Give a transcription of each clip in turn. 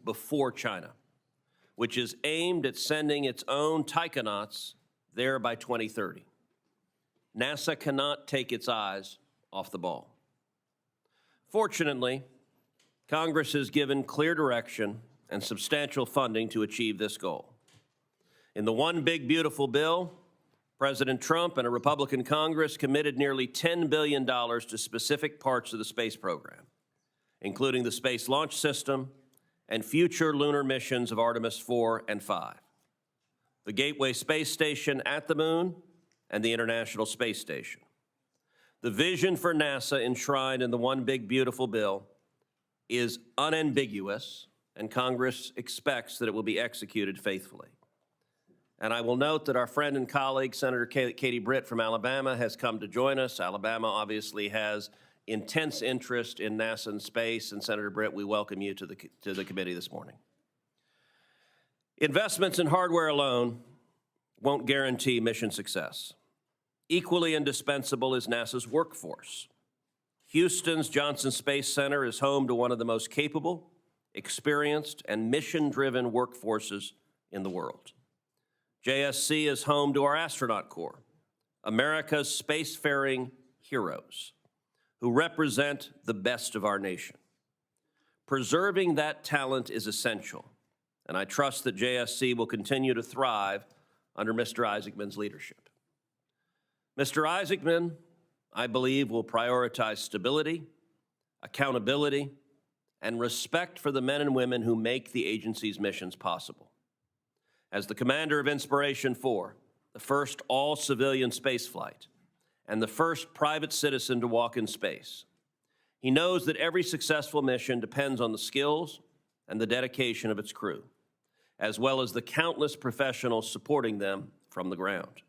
before China, which is aimed at sending its own taikonauts there by 2030. NASA cannot take its eyes off the ball. Fortunately, Congress has given clear direction and substantial funding to achieve this goal. In the One Big Beautiful Bill, President Trump and a Republican Congress committed nearly $10 billion to specific parts of the space program, including the Space Launch System and future lunar missions of Artemis 4 and 5, the Gateway Space Station at the Moon, and the International Space Station. The vision for NASA enshrined in the One Big Beautiful Bill is unambiguous, and Congress expects that it will be executed faithfully. And I will note that our friend and colleague, Senator Katie Britt from Alabama, has come to join us. Alabama obviously has intense interest in NASA and space, and Senator Britt, we welcome you to the committee this morning. Investments in hardware alone won't guarantee mission success. Equally indispensable is NASA's workforce. Houston's Johnson Space Center is home to one of the most capable, experienced, and mission-driven workforces in the world. JSC is home to our astronaut corps, America's spacefaring heroes, who represent the best of our nation. Preserving that talent is essential, and I trust that JSC will continue to thrive under Mr. Isaacman's leadership. Mr. Isaacman, I believe, will prioritize stability, accountability, and respect for the men and women who make the agency's missions possible. As the commander of Inspiration 4, the first all-civilian spaceflight, and the first private citizen to walk in space, he knows that every successful mission depends on the skills and the dedication of its crew, as well as the countless professionals supporting them from the ground.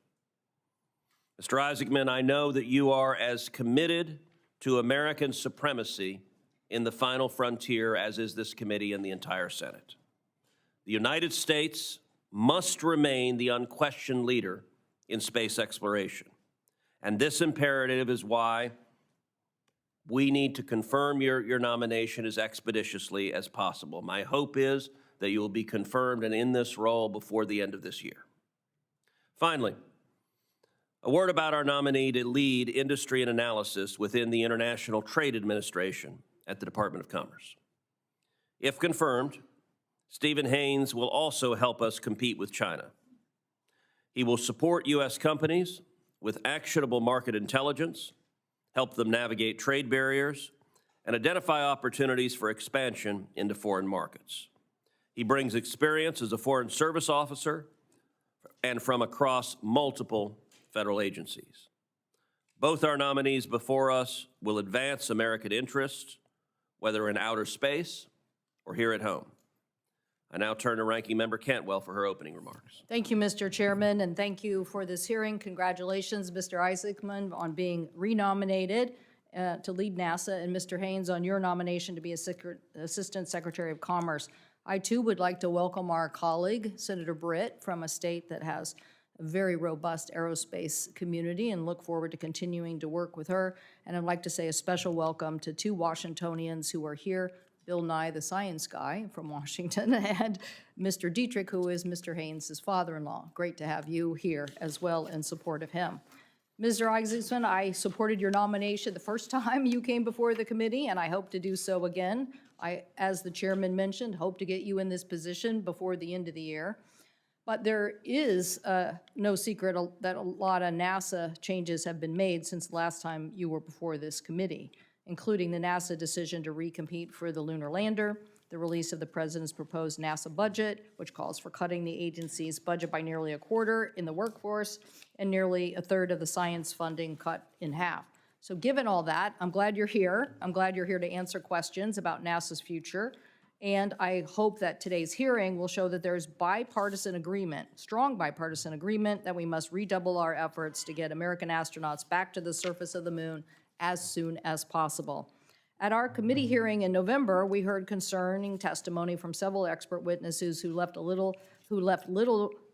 Mr. Isaacman, I know that you are as committed to American supremacy in the final frontier as is this committee and the entire Senate. The United States must remain the unquestioned leader in space exploration. And this imperative is why we need to confirm your nomination as expeditiously as possible. My hope is that you will be confirmed and in this role before the end of this year. Finally, a word about our nominee to lead industry and analysis within the International Trade Administration at the Department of Commerce. If confirmed, Steven Haines will also help us compete with China. He will support U.S. companies with actionable market intelligence, help them navigate trade barriers, and identify opportunities for expansion into foreign markets. He brings experience as a foreign service officer and from across multiple federal agencies. Both our nominees before us will advance American interests, whether in outer space or here at home. I now turn to Ranking Member Cantwell for her opening remarks. Thank you, Mr. Chairman, and thank you for this hearing. Congratulations, Mr. Isaacman, on being renominated to lead NASA, and Mr. Haines on your nomination to be Assistant Secretary of Commerce. I, too, would like to welcome our colleague, Senator Britt, from a state that has a very robust aerospace community, and look forward to continuing to work with her. And I'd like to say a special welcome to two Washingtonians who are here, Bill Nye, the science guy from Washington, and Mr. Dietrich, who is Mr. Haynes' father-in-law. Great to have you here as well in support of him. Mr. Isaacman, I supported your nomination the first time you came before the committee, and I hope to do so again. I, as the chairman mentioned, hope to get you in this position before the end of the year. But there is no secret that a lot of NASA changes have been made since the last time you were before this committee, including the NASA decision to recompete for the lunar lander, the release of the president's proposed NASA budget, which calls for cutting the agency's budget by nearly a quarter in the workforce, and nearly a third of the science funding cut in half. So given all that, I'm glad you're here. I'm glad you're here to answer questions about NASA's future. And I hope that today's hearing will show that there's bipartisan agreement, strong bipartisan agreement, that we must redouble our efforts to get American astronauts back to the surface of the moon as soon as possible. At our committee hearing in November, we heard concerning testimony from several expert witnesses who left little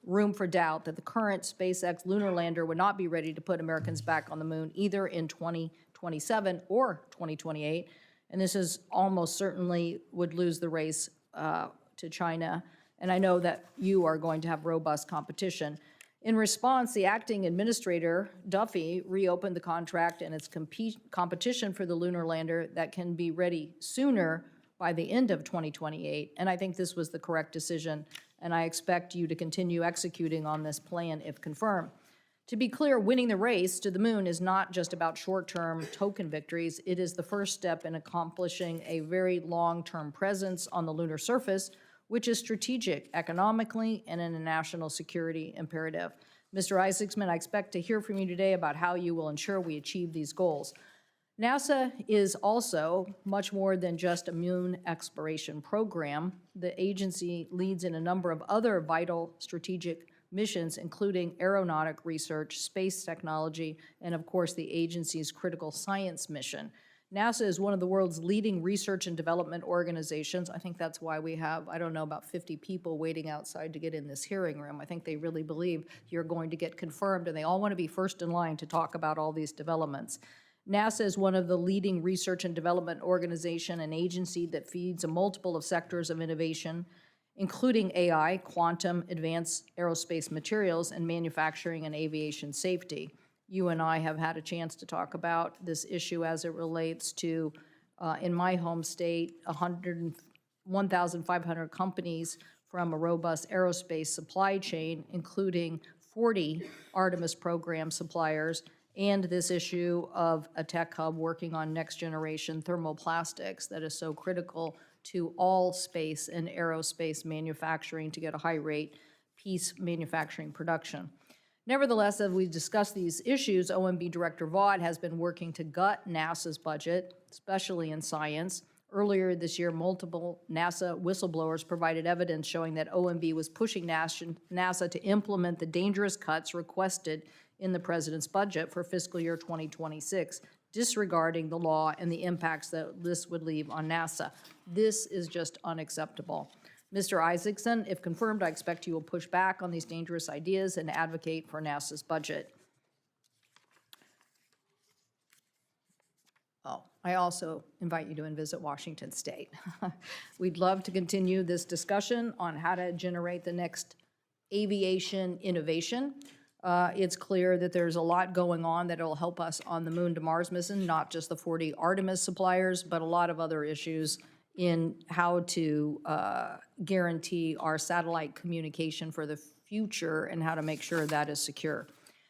room for doubt that the current SpaceX lunar lander would not be ready to put Americans back on the moon either in 2027 or 2028. And this is almost certainly would lose the race to to China, and I know that you are going to have robust competition. In response, the acting administrator, Duffy, reopened the contract and its competition for the lunar lander that can be ready sooner by the end of 2028, and I think this was the correct decision, and I expect you to continue executing on this plan if confirmed. To be clear, winning the race to the moon is not just about short-term token victories. It is the first step in accomplishing a very long-term presence on the lunar surface, which is strategic economically and in a national security imperative. Mr. Isaacman, I expect to hear from you today about how you will ensure we achieve these goals. NASA is also much more than just a moon exploration program. The agency leads in a number of other vital strategic missions, including aeronautic research, space technology, and of course the agency's critical science mission. NASA is one of the world's leading research and development organizations. I think that's why we have, I don't know, about 50 people waiting outside to get in this hearing room. I think they really believe you're going to get confirmed, and they all want to be first in line to talk about all these developments. NASA is one of the leading research and development organization and agency that feeds a multiple of sectors of innovation, including AI, quantum, advanced aerospace materials, and manufacturing and aviation safety. You and I have had a chance to talk about this issue as it relates to, in my home state, 1,500 companies from a robust aerospace supply chain, including 40 Artemis program suppliers, and this issue of a tech hub working on next-generation thermoplastics that is so critical to all space and aerospace manufacturing to get a high-rate piece manufacturing production. Nevertheless, as we discuss these issues, OMB Director Vaught has been working to gut NASA's budget, especially in science. Earlier this year, multiple NASA whistleblowers provided evidence showing that OMB was pushing NASA to implement the dangerous cuts requested in the president's budget for fiscal year 2026, disregarding the law and the impacts that this would leave on NASA. This is just unacceptable. Mr. Isaacman, if confirmed, I expect you will push back on these dangerous ideas and advocate for NASA's budget. Oh, I also invite you to visit Washington State. We'd love to continue this discussion on how to generate the next aviation innovation. It's clear that there's a lot going on that will help us on the Moon to Mars mission, not just the 40 Artemis suppliers, but a lot of other issues in how to guarantee our satellite communication for the future and how to make sure that is secure.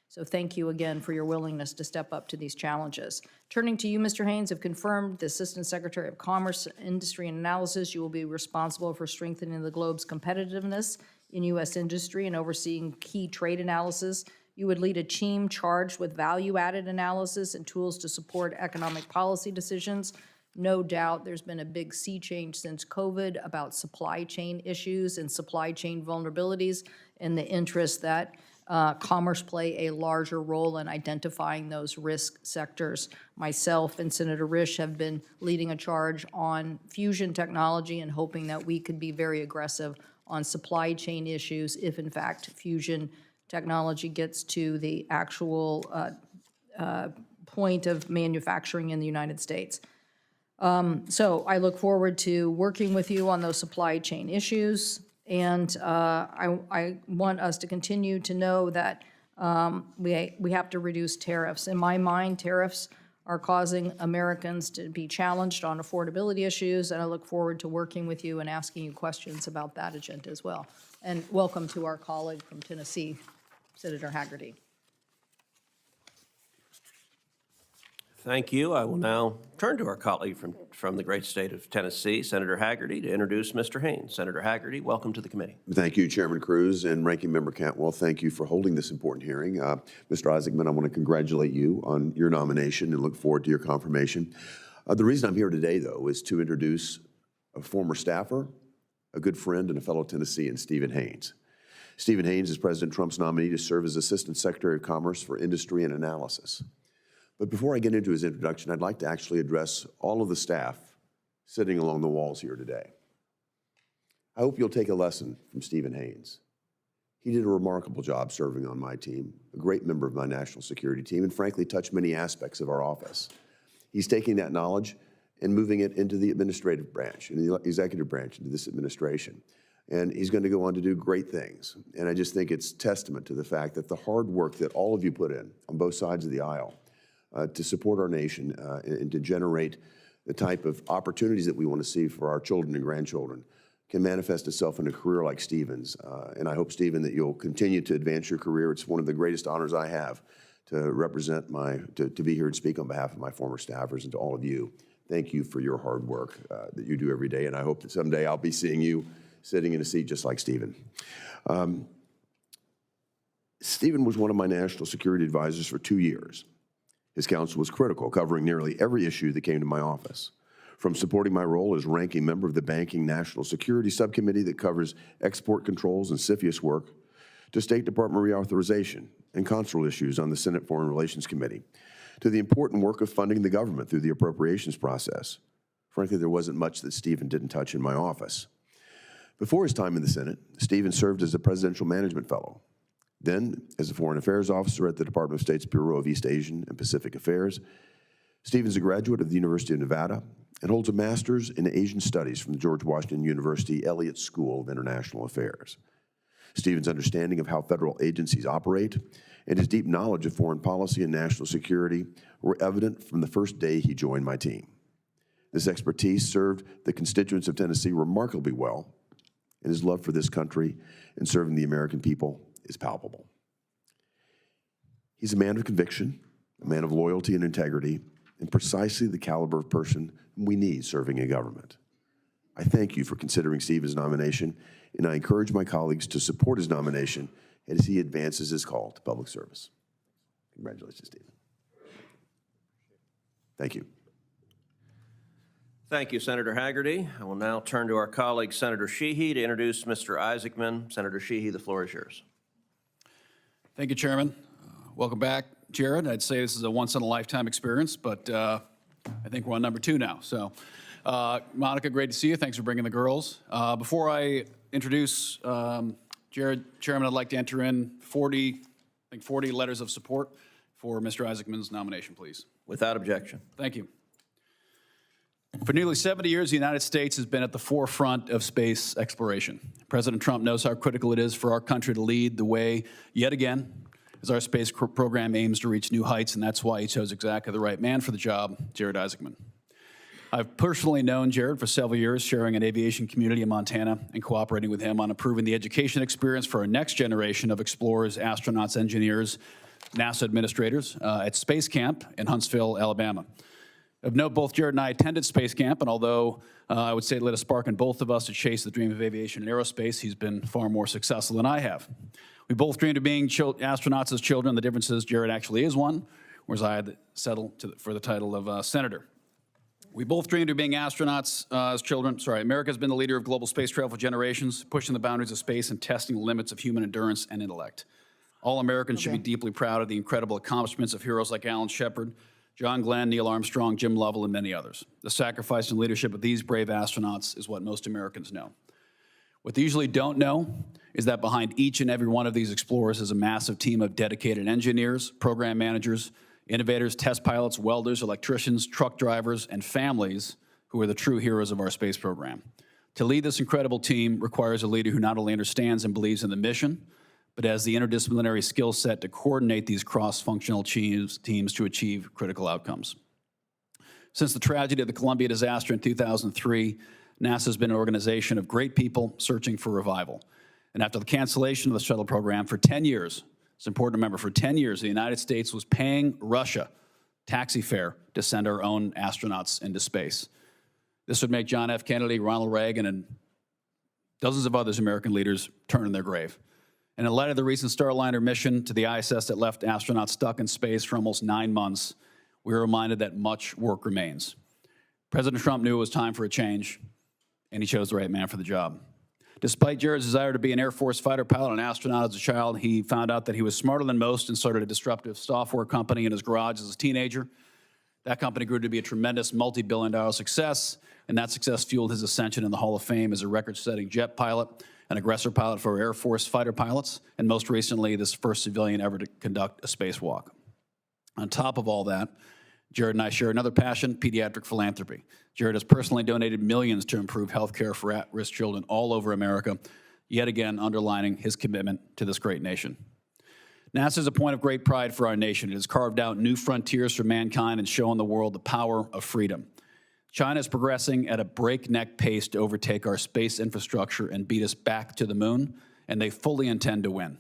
So thank you again for your willingness to step up to these challenges. Turning to you, Mr. Haines, have confirmed the Assistant Secretary of Commerce, Industry and Analysis. You will be responsible for strengthening the globe's competitiveness in U.S. industry and overseeing key trade analysis. You would lead a team charged with value-added analysis and tools to support economic policy decisions. No doubt there's been a big sea change since COVID about supply chain issues and supply chain vulnerabilities and the interest that commerce play a larger role in identifying those risk sectors. Myself and Senator Risch have been leading a charge on fusion technology and hoping that we could be very aggressive on supply chain issues if, in fact, fusion technology gets to the actual point of manufacturing in the United States. So I look forward to working with you on those supply chain issues, and I want us to continue to know that we have to reduce tariffs. In my mind, tariffs are causing Americans to be challenged on affordability issues, and I look forward to working with you and asking you questions about that agenda as well. And welcome to our colleague from Tennessee, Senator Hagerty. Thank you. I will now turn to our colleague from the great state of Tennessee, Senator Hagerty, to introduce Mr. Haines. Senator Hagerty, welcome to the committee. Thank you, Chairman Cruz, and Ranking Member Cantwell. Thank you for holding this important hearing. Mr. Isaacman, I want to congratulate you on your nomination and look forward to your confirmation. The reason I'm here today, though, is to introduce a former staffer, a good friend, and a fellow Tennessean, Steven Haines. Steven Haines is President Trump's nominee to serve as Assistant Secretary of Commerce for Industry and Analysis. But before I get into his introduction, I'd like to actually address all of the staff sitting along the walls here today. I hope you'll take a lesson from Steven Haines. He did a remarkable job serving on my team, a great member of my national security team, and frankly touched many aspects of our office. He's taking that knowledge and moving it into the administrative branch, into the executive branch, into this administration. And he's going to go on to do great things. And I just think it's testament to the fact that the hard work that all of you put in on both sides of the aisle to support our nation and to generate the type of opportunities that we want to see for our children and grandchildren can manifest itself in a career like Steven's. And I hope, Steven, that you'll continue to advance your career. It's one of the greatest honors I have to represent to be here and speak on behalf of my former staffers, and to all of you. Thank you for your hard work that you do every day, and I hope that someday I'll be seeing you sitting in a seat just like Steven. Steven was one of my national security advisors for 2 years. His counsel was critical, covering nearly every issue that came to my office, from supporting my role as ranking member of the Banking National Security Subcommittee that covers export controls and CFIUS work, to State Department reauthorization and consular issues on the Senate Foreign Relations Committee, to the important work of funding the government through the appropriations process. Frankly, there wasn't much that Steven didn't touch in my office. Before his time in the Senate, Steven served as a Presidential Management Fellow, then as a Foreign Affairs Officer at the Department of State's Bureau of East Asian and Pacific Affairs. Steven's a graduate of the University of Nevada and holds a master's in Asian Studies from the George Washington University Elliott School of International Affairs. Steven's understanding of how federal agencies operate and his deep knowledge of foreign policy and national security were evident from the first day he joined my team. This expertise served the constituents of Tennessee remarkably well, and his love for this country and serving the American people is palpable. He's a man of conviction, a man of loyalty and integrity, and precisely the caliber of person we need serving in government. I thank you for considering Steven's nomination, and I encourage my colleagues to support his nomination as he advances his call to public service. Congratulations, Steven. Thank you. Thank you, Senator Hagerty. I will now turn to our colleague, Senator Sheehy, to introduce Mr. Isaacman. Senator Sheehy, the floor is yours. Thank you, Chairman. Welcome back, Jared. I'd say this is a once-in-a-lifetime experience, but I think we're on number 2 now. So, Monica, great to see you. Thanks for bringing the girls. Before I introduce Jared, Chairman, I'd like to enter in 40 letters of support for Mr. Isaacman's nomination, please. Without objection. Thank you. For nearly 70 years, the United States has been at the forefront of space exploration. President Trump knows how critical it is for our country to lead the way yet again as our space program aims to reach new heights, and that's why he chose exactly the right man for the job, Jared Isaacman. I've personally known Jared for several years, sharing an aviation community in Montana and cooperating with him on improving the education experience for our next generation of explorers, astronauts, engineers, NASA administrators at Space Camp in Huntsville, Alabama. Of note, both Jared and I attended Space Camp, and although I would say it lit a spark in both of us to chase the dream of aviation and aerospace, he's been far more successful than I have. We both dreamed of being astronauts as children. The difference is Jared actually is one, whereas I had settled for the title of senator. We both dreamed of being astronauts as children. America's been the leader of global space travel for generations, pushing the boundaries of space and testing the limits of human endurance and intellect. All Americans should be deeply proud of the incredible accomplishments of heroes like Alan Shepard, John Glenn, Neil Armstrong, Jim Lovell, and many others. The sacrifice and leadership of these brave astronauts is what most Americans know. What they usually don't know is that behind each and every one of these explorers is a massive team of dedicated engineers, program managers, innovators, test pilots, welders, electricians, truck drivers, and families who are the true heroes of our space program. To lead this incredible team requires a leader who not only understands and believes in the mission, but has the interdisciplinary skill set to coordinate these cross-functional teams to achieve critical outcomes. Since the tragedy of the Columbia disaster in 2003, NASA has been an organization of great people searching for revival. And after the cancellation of the shuttle program for 10 years, it's important to remember, for 10 years, the United States was paying Russia taxi fare to send our own astronauts into space. This would make John F. Kennedy, Ronald Reagan, and dozens of other American leaders turn in their grave. And in light of the recent Starliner mission to the ISS that left astronauts stuck in space for almost 9 months, we were reminded that much work remains. President Trump knew it was time for a change, and he chose the right man for the job. Despite Jared's desire to be an Air Force fighter pilot and astronaut as a child, he found out that he was smarter than most and started a disruptive software company in his garage as a teenager. That company grew to be a tremendous multi-billion-dollar success, and that success fueled his ascension in the Hall of Fame as a record-setting jet pilot, an aggressor pilot for Air Force fighter pilots, and most recently, this first civilian ever to conduct a spacewalk. On top of all that, Jared and I share another passion, pediatric philanthropy. Jared has personally donated millions to improve healthcare for at-risk children all over America, yet again underlining his commitment to this great nation. NASA is a point of great pride for our nation. It has carved out new frontiers for mankind and shown the world the power of freedom. China is progressing at a breakneck pace to overtake our space infrastructure and beat us back to the moon, and they fully intend to win.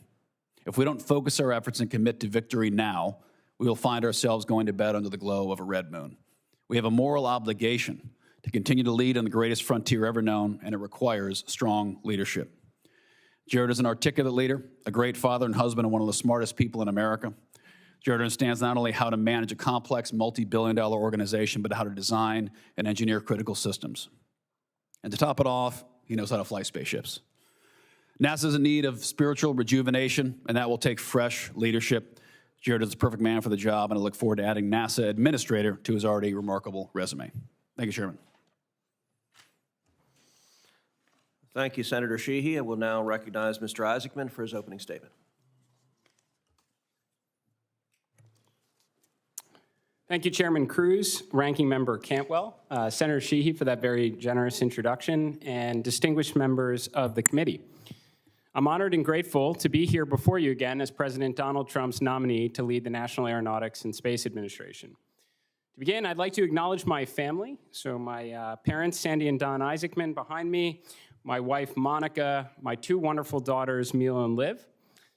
If we don't focus our efforts and commit to victory now, we will find ourselves going to bed under the glow of a red moon. We have a moral obligation to continue to lead on the greatest frontier ever known, and it requires strong leadership. Jared is an articulate leader, a great father and husband, and one of the smartest people in America. Jared understands not only how to manage a complex multi-billion-dollar organization, but how to design and engineer critical systems. And to top it off, he knows how to fly spaceships. NASA is in need of spiritual rejuvenation, and that will take fresh leadership. Jared is the perfect man for the job, and I look forward to adding NASA administrator to his already remarkable resume. Thank you, Chairman. Thank you, Senator Sheehy. I will now recognize Mr. Isaacman for his opening statement. Thank you, Chairman Cruz, Ranking Member Cantwell, Senator Sheehy for that very generous introduction, and distinguished members of the committee. I'm honored and grateful to be here before you again as President Donald Trump's nominee to lead the National Aeronautics and Space Administration. To begin, I'd like to acknowledge my family. So my parents, Sandy and Don Isaacman, behind me, my wife, Monica, my two wonderful daughters, Mila and Liv.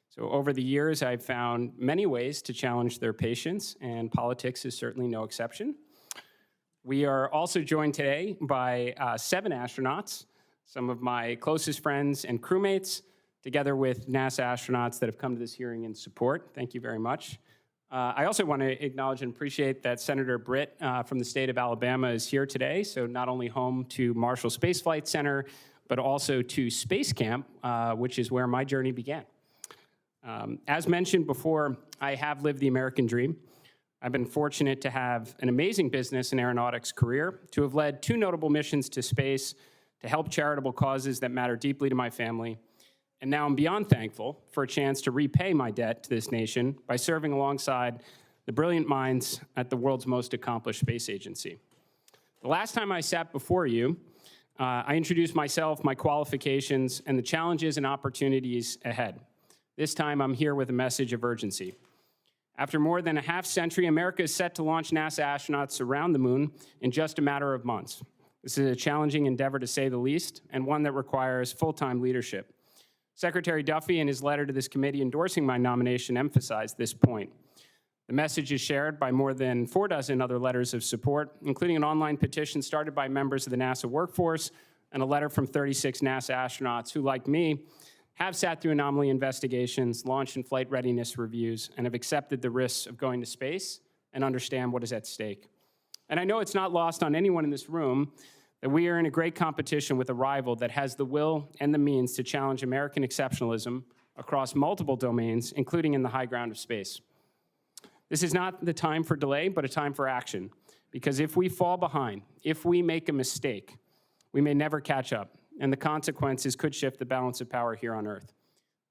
So over the years, I've found many ways to challenge their patience, and politics is certainly no exception. We are also joined today by 7 astronauts, some of my closest friends and crewmates, together with NASA astronauts that have come to this hearing in support. Thank you very much. I also want to acknowledge and appreciate that Senator Britt from the state of Alabama is here today, so not only home to Marshall Space Flight Center, but also to Space Camp, which is where my journey began. As mentioned before, I have lived the American dream. I've been fortunate to have an amazing business and aeronautics career, to have led 2 notable missions to space, to help charitable causes that matter deeply to my family. And now I'm beyond thankful for a chance to repay my debt to this nation by serving alongside the brilliant minds at the world's most accomplished space agency. The last time I sat before you, I introduced myself, my qualifications, and the challenges and opportunities ahead. This time, I'm here with a message of urgency. After more than a half-century, America is set to launch NASA astronauts around the moon in just a matter of months. This is a challenging endeavor, to say the least, and one that requires full-time leadership. Secretary Duffy, in his letter to this committee endorsing my nomination, emphasized this point. The message is shared by more than 4 dozen other letters of support, including an online petition started by members of the NASA workforce and a letter from 36 NASA astronauts who, like me, have sat through anomaly investigations, launch and flight readiness reviews, and have accepted the risks of going to space and understand what is at stake. And I know it's not lost on anyone in this room that we are in a great competition with a rival that has the will and the means to challenge American exceptionalism across multiple domains, including in the high ground of space. This is not the time for delay, but a time for action. Because if we fall behind, if we make a mistake, we may never catch up, and the consequences could shift the balance of power here on Earth.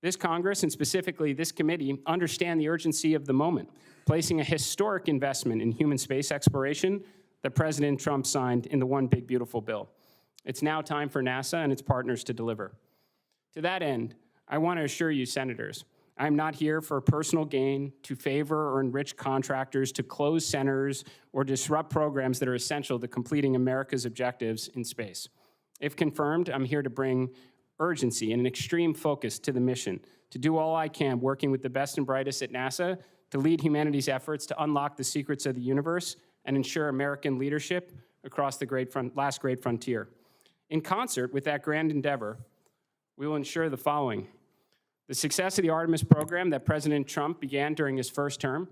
This Congress, and specifically this committee, understand the urgency of the moment, placing a historic investment in human space exploration that President Trump signed in the One Big Beautiful Bill. It's now time for NASA and its partners to deliver. To that end, I want to assure you, senators, I'm not here for personal gain, to favor or enrich contractors, to close centers, or disrupt programs that are essential to completing America's objectives in space. If confirmed, I'm here to bring urgency and an extreme focus to the mission, to do all I can working with the best and brightest at NASA to lead humanity's efforts to unlock the secrets of the universe and ensure American leadership across the last great frontier. In concert with that grand endeavor, we will ensure the following: the success of the Artemis program that President Trump began during his first term.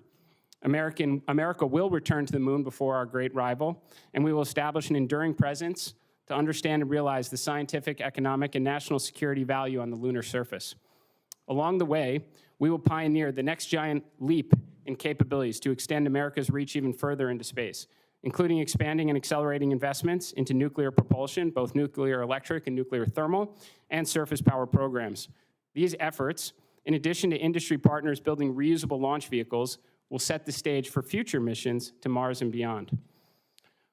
America will return to the moon before our great rival, and we will establish an enduring presence to understand and realize the scientific, economic, and national security value on the lunar surface. Along the way, we will pioneer the next giant leap in capabilities to extend America's reach even further into space, including expanding and accelerating investments into nuclear propulsion, both nuclear electric and nuclear thermal, and surface power programs. These efforts, in addition to industry partners building reusable launch vehicles, will set the stage for future missions to Mars and beyond.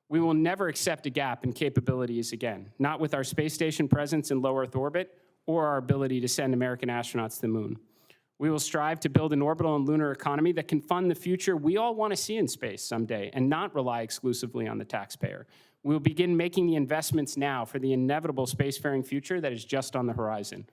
We will never accept a gap in capabilities again, not with our space station presence in low Earth orbit or our ability to send American astronauts to the moon. We will strive to build an orbital and lunar economy that can fund the future we all want to see in space someday and not rely exclusively on the taxpayer. We will begin making the investments now for the inevitable spacefaring future that is just on the horizon.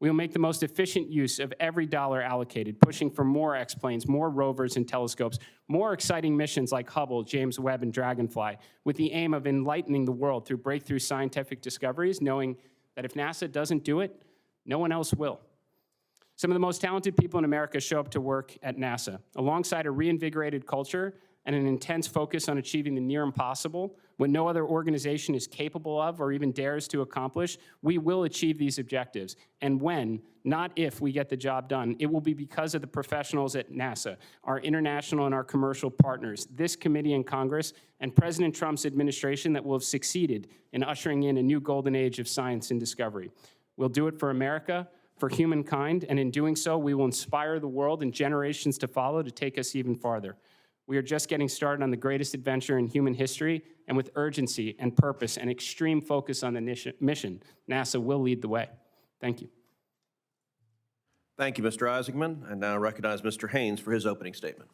We will make the most efficient use of every dollar allocated, pushing for more X-planes, more rovers and telescopes, more exciting missions like Hubble, James Webb, and Dragonfly, with the aim of enlightening the world through breakthrough scientific discoveries, knowing that if NASA doesn't do it, no one else will. Some of the most talented people in America show up to work at NASA. Alongside a reinvigorated culture and an intense focus on achieving the near impossible, what no other organization is capable of or even dares to accomplish, we will achieve these objectives. And when, not if, we get the job done, it will be because of the professionals at NASA, our international and our commercial partners, this committee in Congress, and President Trump's administration that will have succeeded in ushering in a new golden age of science and discovery. We'll do it for America, for humankind, and in doing so, we will inspire the world and generations to follow to take us even farther. We are just getting started on the greatest adventure in human history, and with urgency and purpose and extreme focus on the mission, NASA will lead the way. Thank you. Thank you, Mr. Isaacman. I now recognize Mr. Haines for his opening statement.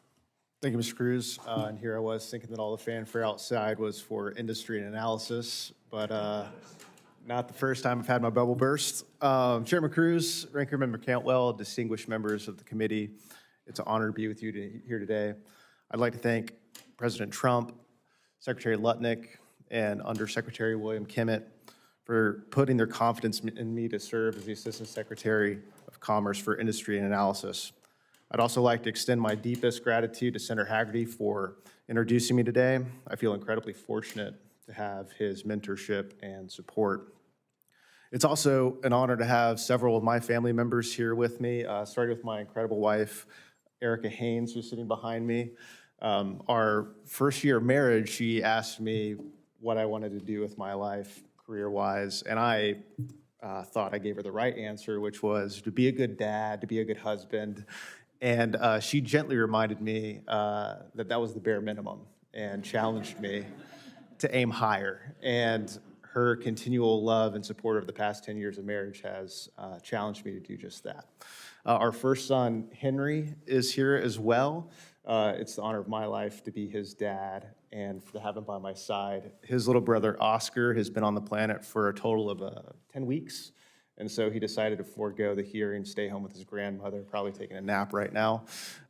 Thank you, Mr. Cruz. And here I was thinking that all the fanfare outside was for industry and analysis, but not the first time I've had my bubble burst. Chairman Cruz, Ranking Member Cantwell, distinguished members of the committee, it's an honor to be with you here today. I'd like to thank President Trump, Secretary Lutnick, and Undersecretary William Kimmett for putting their confidence in me to serve as the Assistant Secretary of Commerce for Industry and Analysis. I'd also like to extend my deepest gratitude to Senator Hagerty for introducing me today. I feel incredibly fortunate to have his mentorship and support. It's also an honor to have several of my family members here with me, starting with my incredible wife, Erica Haines, who's sitting behind me. Our first year of marriage, she asked me what I wanted to do with my life career-wise, and I thought I gave her the right answer, which was to be a good dad, to be a good husband, and she gently reminded me that that was the bare minimum and challenged me to aim higher. And her continual love and support over the past 10 years of marriage has challenged me to do just that. Our first son, Henry, is here as well. It's the honor of my life to be his dad and to have him by my side. His little brother, Oscar, has been on the planet for a total of 10 weeks. And so he decided to forego the hearing, stay home with his grandmother, probably taking a nap right now.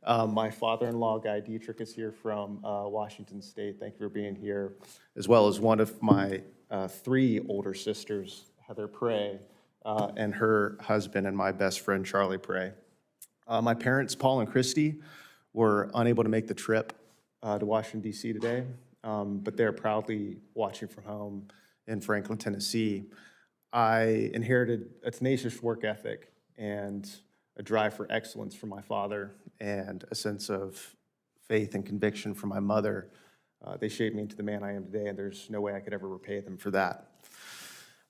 My father-in-law, Guy Dietrich, is here from Washington State. Thank you for being here, as well as one of my 3 older sisters, Heather Prey, and her husband and my best friend, Charlie Prey. My parents, Paul and Christy, were unable to make the trip to Washington, D.C. today, but they're proudly watching from home in Franklin, Tennessee. I inherited a tenacious work ethic and a drive for excellence from my father and a sense of faith and conviction from my mother. They shaped me into the man I am today, and there's no way I could ever repay them for that.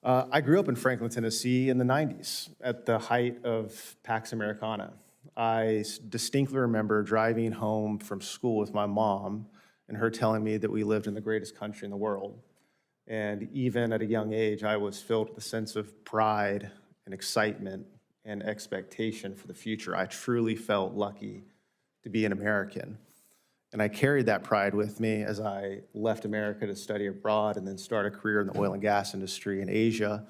I grew up in Franklin, Tennessee in the 90s at the height of Pax Americana. I distinctly remember driving home from school with my mom and her telling me that we lived in the greatest country in the world. And even at a young age, I was filled with a sense of pride and excitement and expectation for the future. I truly felt lucky to be an American. And I carried that pride with me as I left America to study abroad and then start a career in the oil and gas industry in Asia.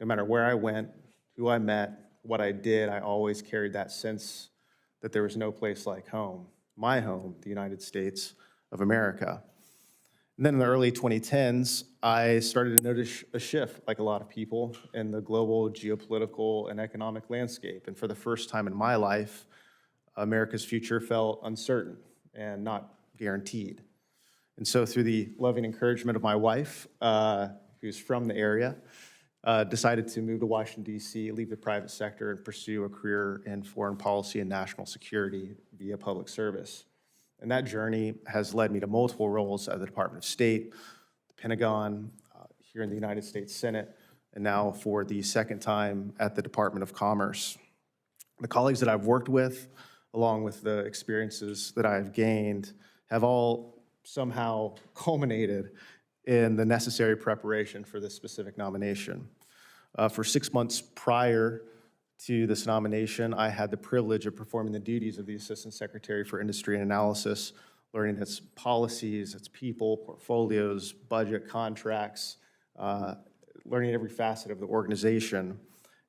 No matter where I went, who I met, what I did, I always carried that sense that there was no place like home. My home, the United States of America. And then in the early 2010s, I started to notice a shift, like a lot of people, in the global geopolitical and economic landscape. And for the first time in my life, America's future felt uncertain and not guaranteed. And so through the loving encouragement of my wife, who's from the area, decided to move to Washington, D.C., leave the private sector, and pursue a career in foreign policy and national security via public service. And that journey has led me to multiple roles at the Department of State, the Pentagon, here in the United States Senate, and now for the second time at the Department of Commerce. The colleagues that I've worked with, along with the experiences that I've gained, have all somehow culminated in the necessary preparation for this specific nomination. For 6 months prior to this nomination, I had the privilege of performing the duties of the Assistant Secretary for Industry and Analysis, learning its policies, its people, portfolios, budget, contracts, learning every facet of the organization.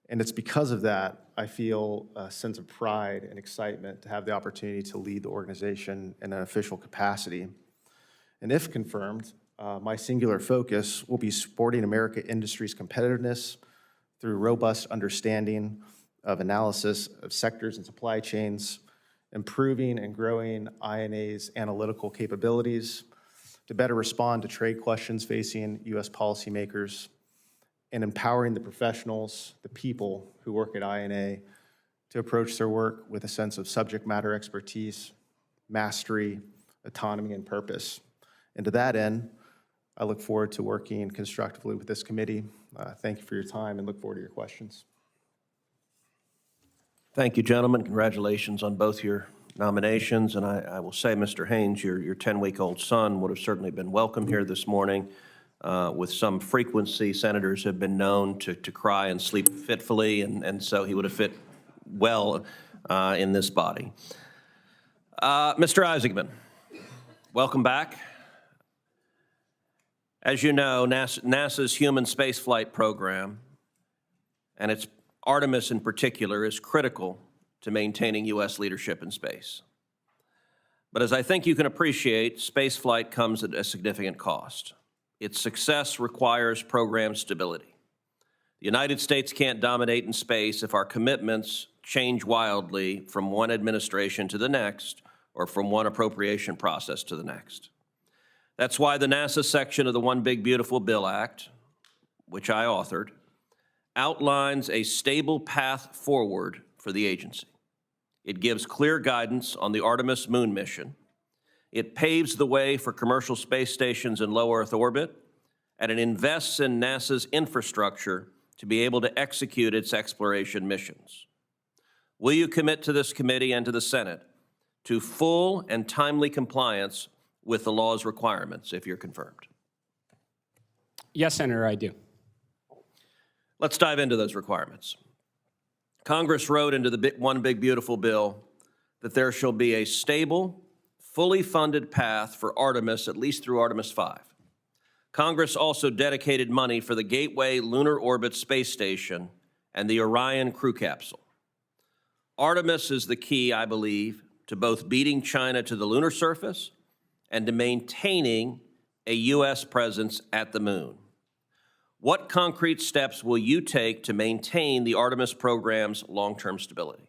And it's because of that, I feel a sense of pride and excitement to have the opportunity to lead the organization in an official capacity. And if confirmed, my singular focus will be supporting American industry's competitiveness through robust understanding of analysis of sectors and supply chains, improving and growing INA's analytical capabilities to better respond to trade questions facing U.S. policymakers, and empowering the professionals, the people who work at INA to approach their work with a sense of subject matter expertise, mastery, autonomy, and purpose. And to that end, I look forward to working constructively with this committee. Thank you for your time and look forward to your questions. Thank you, gentlemen. Congratulations on both your nominations. And I will say, Mr. Haines, your 10-week-old son would have certainly been welcome here this morning. With some frequency, senators have been known to cry and sleep fitfully, and so he would have fit well in this body. Mr. Isaacman, welcome back. As you know, NASA's human spaceflight program, and its Artemis in particular, is critical to maintaining U.S. leadership in space. But as I think you can appreciate, spaceflight comes at a significant cost. Its success requires program stability. The United States can't dominate in space if our commitments change wildly from one administration to the next or from one appropriation process to the next. That's why the NASA section of the One Big Beautiful Bill Act, which I authored, outlines a stable path forward for the agency. It gives clear guidance on the Artemis moon mission. It paves the way for commercial space stations in low Earth orbit, and it invests in NASA's infrastructure to be able to execute its exploration missions. Will you commit to this committee and to the Senate to full and timely compliance with the law's requirements if you're confirmed? Yes, Senator, I do. Let's dive into those requirements. Congress wrote into the One Big Beautiful Bill that there shall be a stable, fully funded path for Artemis, at least through Artemis 5. Congress also dedicated money for the Gateway Lunar Orbit Space Station and the Orion crew capsule. Artemis is the key, I believe, to both beating China to the lunar surface and to maintaining a U.S. presence at the moon. What concrete steps will you take to maintain the Artemis program's long-term stability?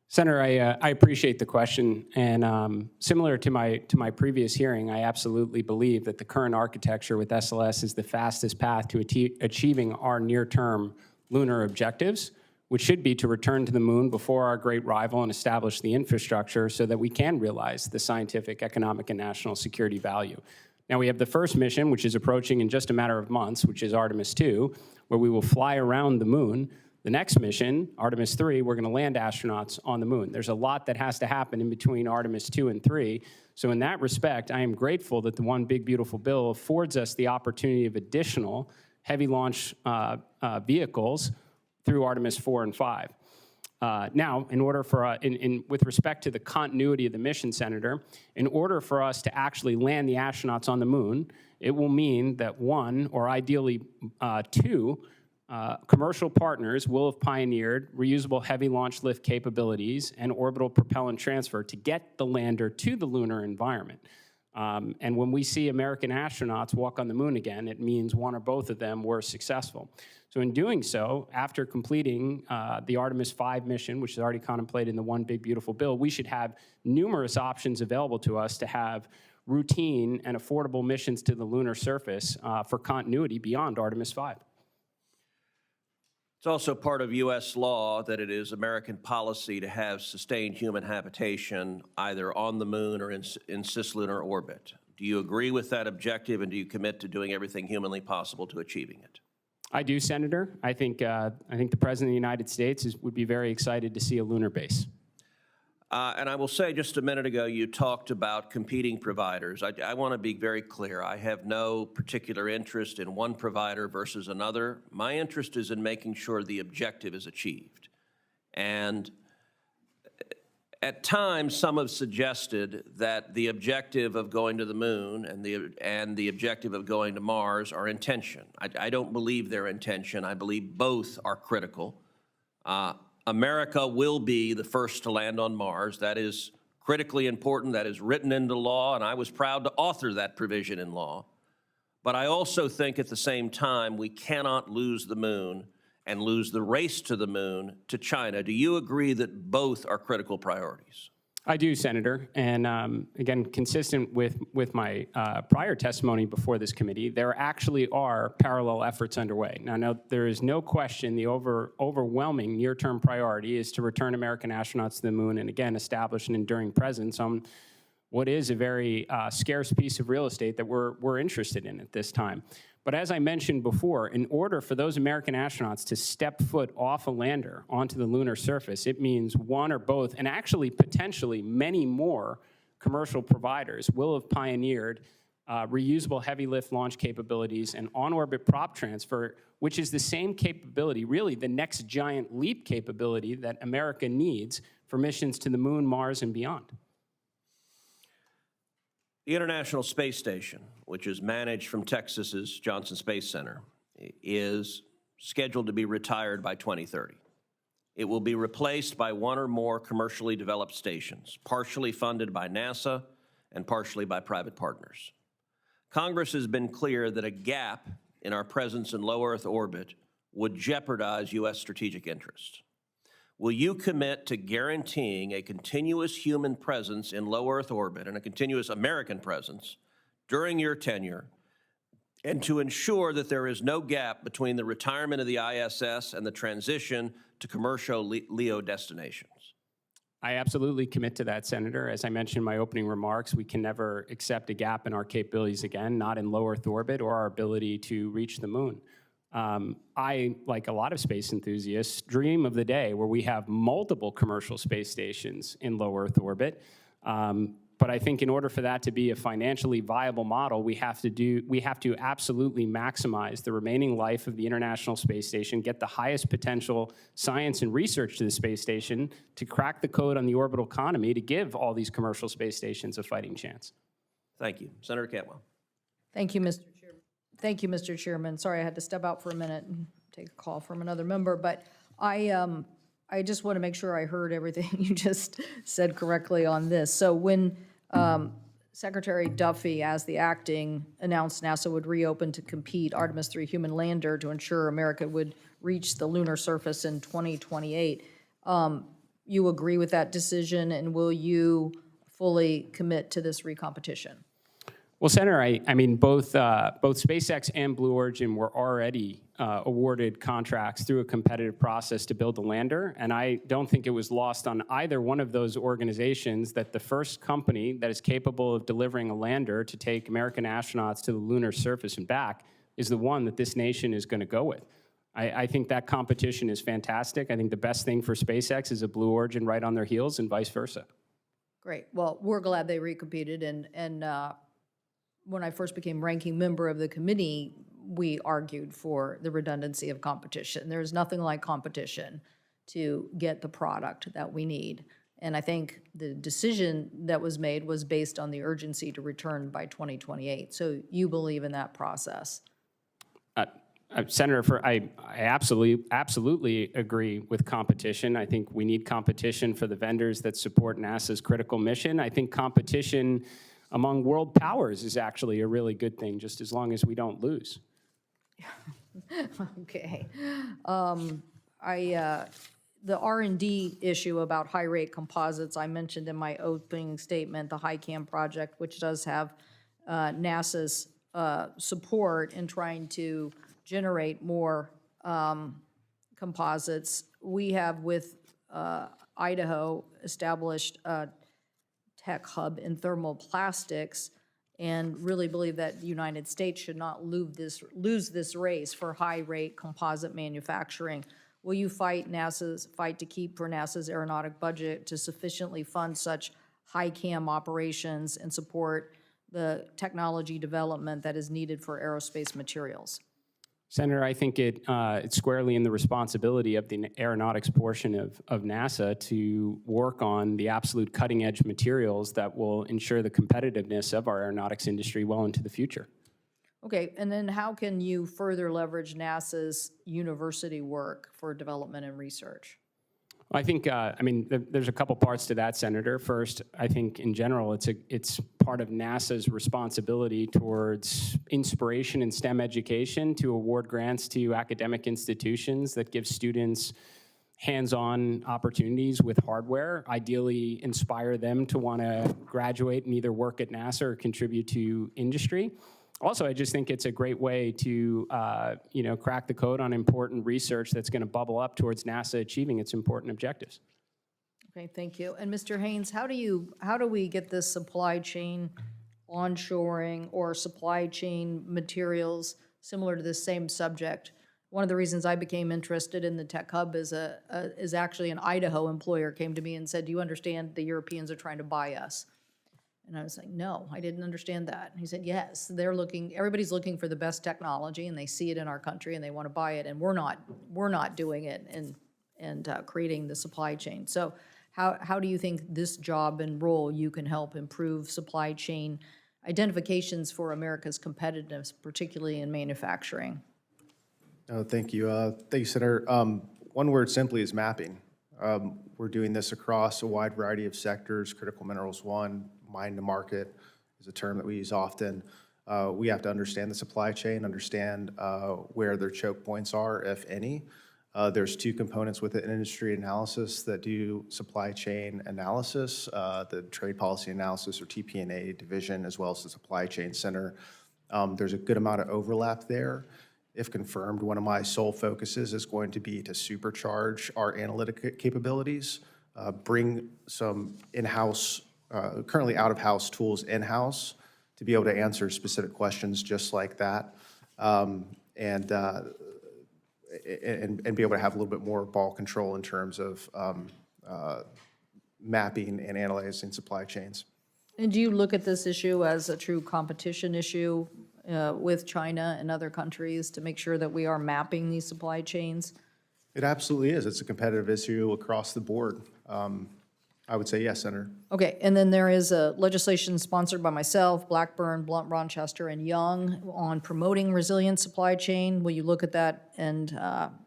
Senator, I appreciate the question, and similar to my previous hearing, I absolutely believe that the current architecture with SLS is the fastest path to achieving our near-term lunar objectives, which should be to return to the moon before our great rival and establish the infrastructure so that we can realize the scientific, economic, and national security value. Now, we have the first mission, which is approaching in just a matter of months, which is Artemis 2, where we will fly around the moon. The next mission, Artemis 3, we're going to land astronauts on the moon. There's a lot that has to happen in between Artemis 2 and 3. So in that respect, I am grateful that the One Big Beautiful Bill affords us the opportunity of additional heavy launch vehicles through Artemis 4 and 5. Now, in order for, with respect to the continuity of the mission, Senator, in order for us to actually land the astronauts on the moon, it will mean that one, or ideally two, commercial partners will have pioneered reusable heavy launch lift capabilities and orbital propellant transfer to get the lander to the lunar environment. And when we see American astronauts walk on the moon again, it means one or both of them were successful. So in doing so, after completing the Artemis 5 mission, which is already contemplated in the One Big Beautiful Bill, we should have numerous options available to us to have routine and affordable missions to the lunar surface for continuity beyond Artemis 5. It's also part of U.S. law that it is American policy to have sustained human habitation either on the moon or in cislunar orbit. Do you agree with that objective, and do you commit to doing everything humanly possible to achieving it? I do, Senator. I think the President of the United States would be very excited to see a lunar base. And I will say, just a minute ago, you talked about competing providers. I want to be very clear. I have no particular interest in one provider versus another. My interest is in making sure the objective is achieved. And at times, some have suggested that the objective of going to the moon and the objective of going to Mars are in tension. I don't believe they're in tension. I believe both are critical. America will be the first to land on Mars. That is critically important. That is written into law, and I was proud to author that provision in law. But I also think at the same time, we cannot lose the moon and lose the race to the moon to China. Do you agree that both are critical priorities? I do, Senator. And again, consistent with my prior testimony before this committee, there actually are parallel efforts underway. Now, there is no question the overwhelming near-term priority is to return American astronauts to the moon and, again, establish an enduring presence on what is a very scarce piece of real estate that we're interested in at this time. But as I mentioned before, in order for those American astronauts to step foot off a lander onto the lunar surface, it means one or both, and actually potentially many more commercial providers will have pioneered reusable heavy lift launch capabilities and on-orbit prop transfer, which is the same capability, really the next giant leap capability that America needs for missions to the moon, Mars, and beyond. The International Space Station, which is managed from Texas's Johnson Space Center, is scheduled to be retired by 2030. It will be replaced by one or more commercially developed stations, partially funded by NASA and partially by private partners. Congress has been clear that a gap in our presence in low Earth orbit would jeopardize U.S. strategic interests. Will you commit to guaranteeing a continuous human presence in low Earth orbit and a continuous American presence during your tenure, and to ensure that there is no gap between the retirement of the ISS and the transition to commercial LEO destinations? I absolutely commit to that, Senator. As I mentioned in my opening remarks, we can never accept a gap in our capabilities again, not in low Earth orbit or our ability to reach the moon. I, like a lot of space enthusiasts, dream of the day where we have multiple commercial space stations in low Earth orbit. But I think in order for that to be a financially viable model, we have to absolutely maximize the remaining life of the International Space Station, get the highest potential science and research to the space station to crack the code on the orbital economy to give all these commercial space stations a fighting chance. Thank you. Senator Cantwell. Thank you, Mr. Chairman. Thank you, Mr. Chairman. Sorry, I had to step out for a minute and take a call from another member, but I just want to make sure I heard everything you just said correctly on this. So when Secretary Duffy, as the acting, announced NASA would reopen to compete Artemis 3 human lander to ensure America would reach the lunar surface in 2028, you agree with that decision, and will you fully commit to this recompetition? Well, Senator, I mean, both SpaceX and Blue Origin were already awarded contracts through a competitive process to build the lander, and I don't think it was lost on either one of those organizations that the first company that is capable of delivering a lander to take American astronauts to the lunar surface and back is the one that this nation is going to go with. I think that competition is fantastic. I think the best thing for SpaceX is a Blue Origin right on their heels and vice versa. Great. Well, we're glad they recompeted, and when I first became ranking member of the committee, we argued for the redundancy of competition. There's nothing like competition to get the product that we need. And I think the decision that was made was based on the urgency to return by 2028. So you believe in that process? Senator, I absolutely agree with competition. I think we need competition for the vendors that support NASA's critical mission. I think competition among world powers is actually a really good thing, just as long as we don't lose. Okay. The R&D issue about high-rate composites, I mentioned in my opening statement, the HiCam project, which does have NASA's support in trying to generate more composites. We have, with Idaho, established a tech hub in thermoplastics, and really believe that the United States should not lose this race for high-rate composite manufacturing. will you fight to keep for NASA's aeronautic budget to sufficiently fund such high cam operations and support the technology development that is needed for aerospace materials? Senator, I think it's squarely in the responsibility of the aeronautics portion of NASA to work on the absolute cutting-edge materials that will ensure the competitiveness of our aeronautics industry well into the future. Okay, and then how can you further leverage NASA's university work for development and research? I think, there's a couple parts to that, Senator. First, I think in general, it's part of NASA's responsibility towards inspiration in STEM education to award grants to academic institutions that give students hands-on opportunities with hardware, ideally inspire them to want to graduate and either work at NASA or contribute to industry. Also, I just think it's a great way to, crack the code on important research that's going to bubble up towards NASA achieving its important objectives. Okay, thank you. And Mr. Haines, how do we get this supply chain onshoring or supply chain materials similar to this same subject? One of the reasons I became interested in the Tech Hub is actually an Idaho employer came to me and said, "Do you understand the Europeans are trying to buy us?" And I was like, "No, I didn't understand that." And he said, "Yes, everybody's looking for the best technology and they see it in our country and they want to buy it, and we're not doing it and creating the supply chain." So how do you think this job and role you can help improve supply chain identifications for America's competitiveness, particularly in manufacturing? Oh, thank you. Thank you, Senator. One word simply is mapping. We're doing this across a wide variety of sectors. Critical minerals one, mine to market is a term that we use often. We have to understand the supply chain, understand where their choke points are, if any. There's two components with it in industry analysis that do supply chain analysis, the Trade Policy Analysis or TP&A division, as well as the Supply Chain Center. There's a good amount of overlap there. If confirmed, one of my sole focuses is going to be to supercharge our analytic capabilities, bring some in-house, currently out-of-house tools in-house to be able to answer specific questions just like that, and be able to have a little bit more ball control in terms of mapping and analyzing supply chains. And do you look at this issue as a true competition issue with China and other countries to make sure that we are mapping these supply chains? It absolutely is. It's a competitive issue across the board. I would say yes, Senator. Okay, and then there is a legislation sponsored by myself, Blackburn, Blunt, Rochester, and Young on promoting resilient supply chain. Will you look at that and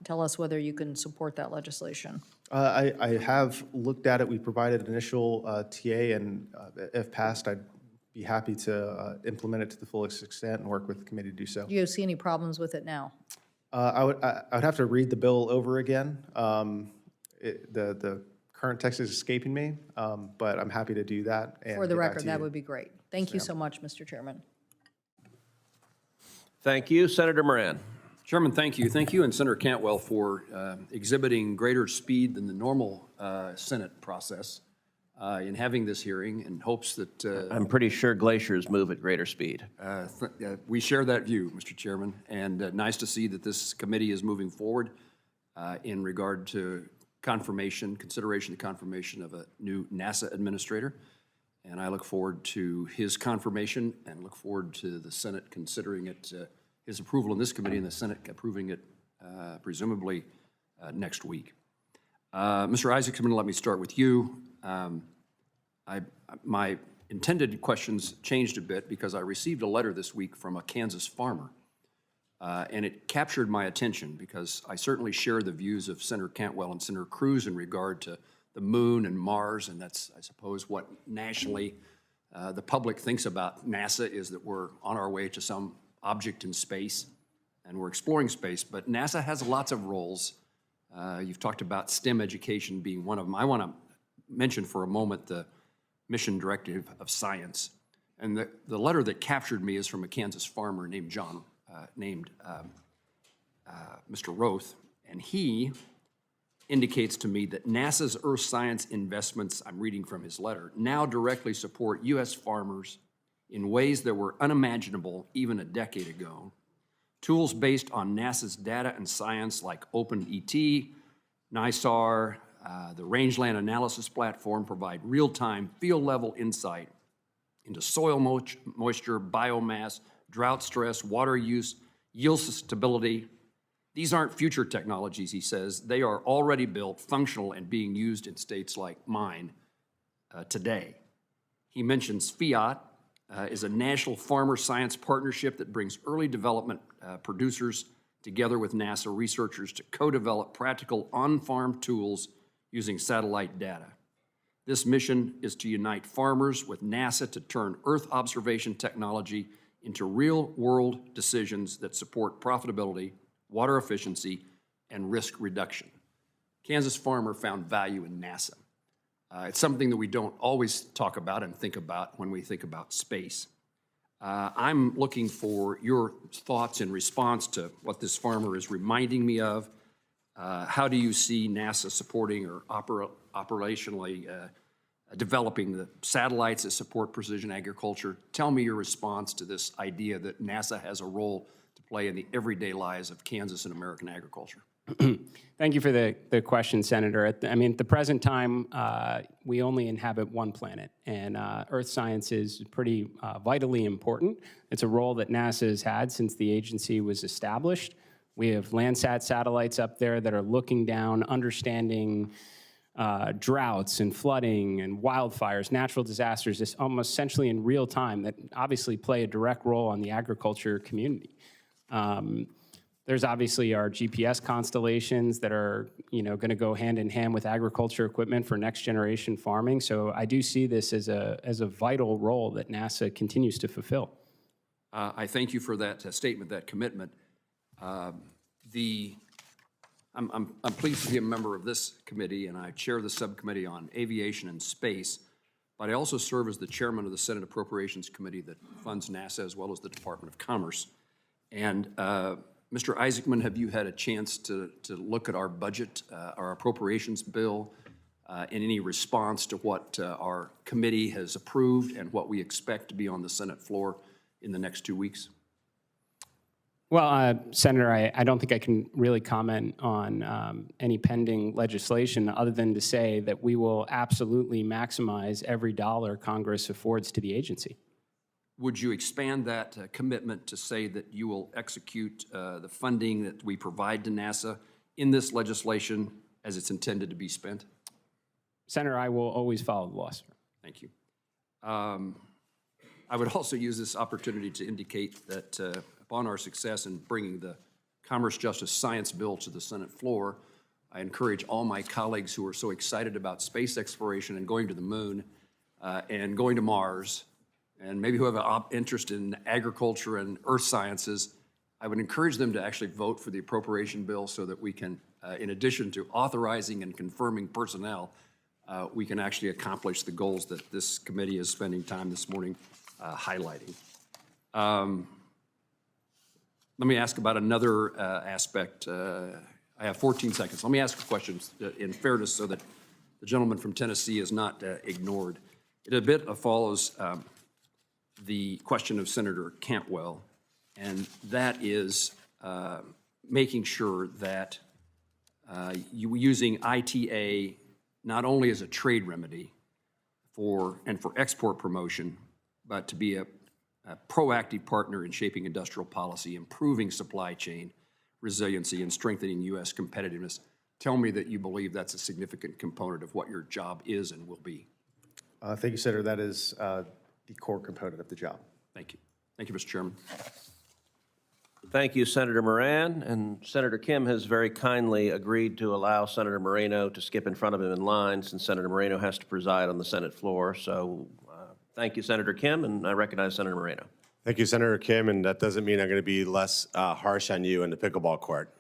tell us whether you can support that legislation? I have looked at it. We provided initial TA, and if passed, I'd be happy to implement it to the fullest extent and work with the committee to do so. Do you see any problems with it now? I would have to read the bill over again. The current text is escaping me, but I'm happy to do that. And For the get back record, to that you. would be great. Thank you so much, Mr. Chairman. Thank you. Senator Moran. Chairman, thank you. Thank you and Senator Cantwell for exhibiting greater speed than the normal Senate process in having this hearing in hopes that... I'm pretty sure glaciers move at greater speed. we share that view, Mr. Chairman, and nice to see that this committee is moving forward in regard to consideration of confirmation of a new NASA administrator. And I look forward to his confirmation and look forward to the Senate considering it, his approval in this committee and the Senate approving it presumably next week. Mr. Isaacman, let me start with you. My intended questions changed a bit because I received a letter this week from a Kansas farmer. And it captured my attention because I certainly share the views of Senator Cantwell and Senator Cruz in regard to the moon and Mars, and that's, I suppose, what nationally the public thinks about NASA is that we're on our way to some object in space and we're exploring space, but NASA has lots of roles. You've talked about STEM education being one of them. I want to mention for a moment the Mission Directive of Science. And the letter that captured me is from a Kansas farmer named Mr. Roth, and he indicates to me that NASA's earth science investments, I'm reading from his letter, now directly support U.S. farmers in ways that were unimaginable even a decade ago. Tools based on NASA's data and science like OpenET, NISAR, the Rangeland Analysis Platform provide real-time, field-level insight into soil moisture, biomass, drought stress, water use, yield stability. These aren't future technologies, he says. They are already built, functional, and being used in states like mine today. He mentions FIAT is a national farmer science partnership that brings early development producers together with NASA researchers to co-develop practical on-farm tools using satellite data. This mission is to unite farmers with NASA to turn Earth observation technology into real-world decisions that support profitability, water efficiency, and risk reduction. Kansas farmer found value in NASA. It's something that we don't always talk about and think about when we think about space. I'm looking for your thoughts in response to what this farmer is reminding me of. How do you see NASA supporting or operationally developing the satellites that support precision agriculture? Tell me your response to this idea that NASA has a role to play in the everyday lives of Kansas and American agriculture. Thank you for the question, Senator. At the present time, we only inhabit one planet, and Earth science is pretty vitally important. It's a role that NASA has had since the agency was established. We have Landsat satellites up there that are looking down, understanding droughts and flooding and wildfires, natural disasters, just almost essentially in real time that obviously play a direct role on the agriculture community. There's obviously our GPS constellations that are, going to go hand in hand with agriculture equipment for next generation farming. So I do see this as a vital role that NASA continues to fulfill. I thank you for that statement, that commitment. I'm pleased to be a member of this committee, and I chair the subcommittee on aviation and space, but I also serve as the chairman of the Senate Appropriations Committee that funds NASA as well as the Department of Commerce. And Mr. Isaacman, have you had a chance to look at our budget, our appropriations bill, and any response to what our committee has approved and what we expect to be on the Senate floor in the next 2 weeks? Well, Senator, I don't think I can really comment on any pending legislation other than to say that we will absolutely maximize every dollar Congress affords to the agency. Would you expand that commitment to say that you will execute the funding that we provide to NASA in this legislation as it's intended to be spent? Senator, I will always follow the law, sir. Thank you. I would also use this opportunity to indicate that upon our success in bringing the Commerce, Justice, Science bill to the Senate floor, I encourage all my colleagues who are so excited about space exploration and going to the moon and going to Mars, and maybe who have an interest in agriculture and earth sciences, I would encourage them to actually vote for the appropriation bill so that we can, in addition to authorizing and confirming personnel, we can actually accomplish the goals that this committee is spending time this morning highlighting. Let me ask about another aspect. I have 14 seconds. Let me ask a question in fairness so that the gentleman from Tennessee is not ignored. It a bit follows the question of Senator Cantwell, and that is making sure that using ITA not only as a trade remedy for export promotion, but to be a proactive partner in shaping industrial policy, improving supply chain resiliency, and strengthening U.S. competitiveness. Tell me that you believe that's a significant component of what your job is and will be. Thank you, Senator. That is the core component of the job. Thank you. Thank you, Mr. Chairman. Thank you, Senator Moran. And Senator Kim has very kindly agreed to allow Senator Moreno to skip in front of him in line since Senator Moreno has to preside on the Senate floor. So thank you, Senator Kim, and I recognize Senator Moreno. Thank you, Senator Kim, and that doesn't mean I'm going to be less harsh on you in the pickleball court.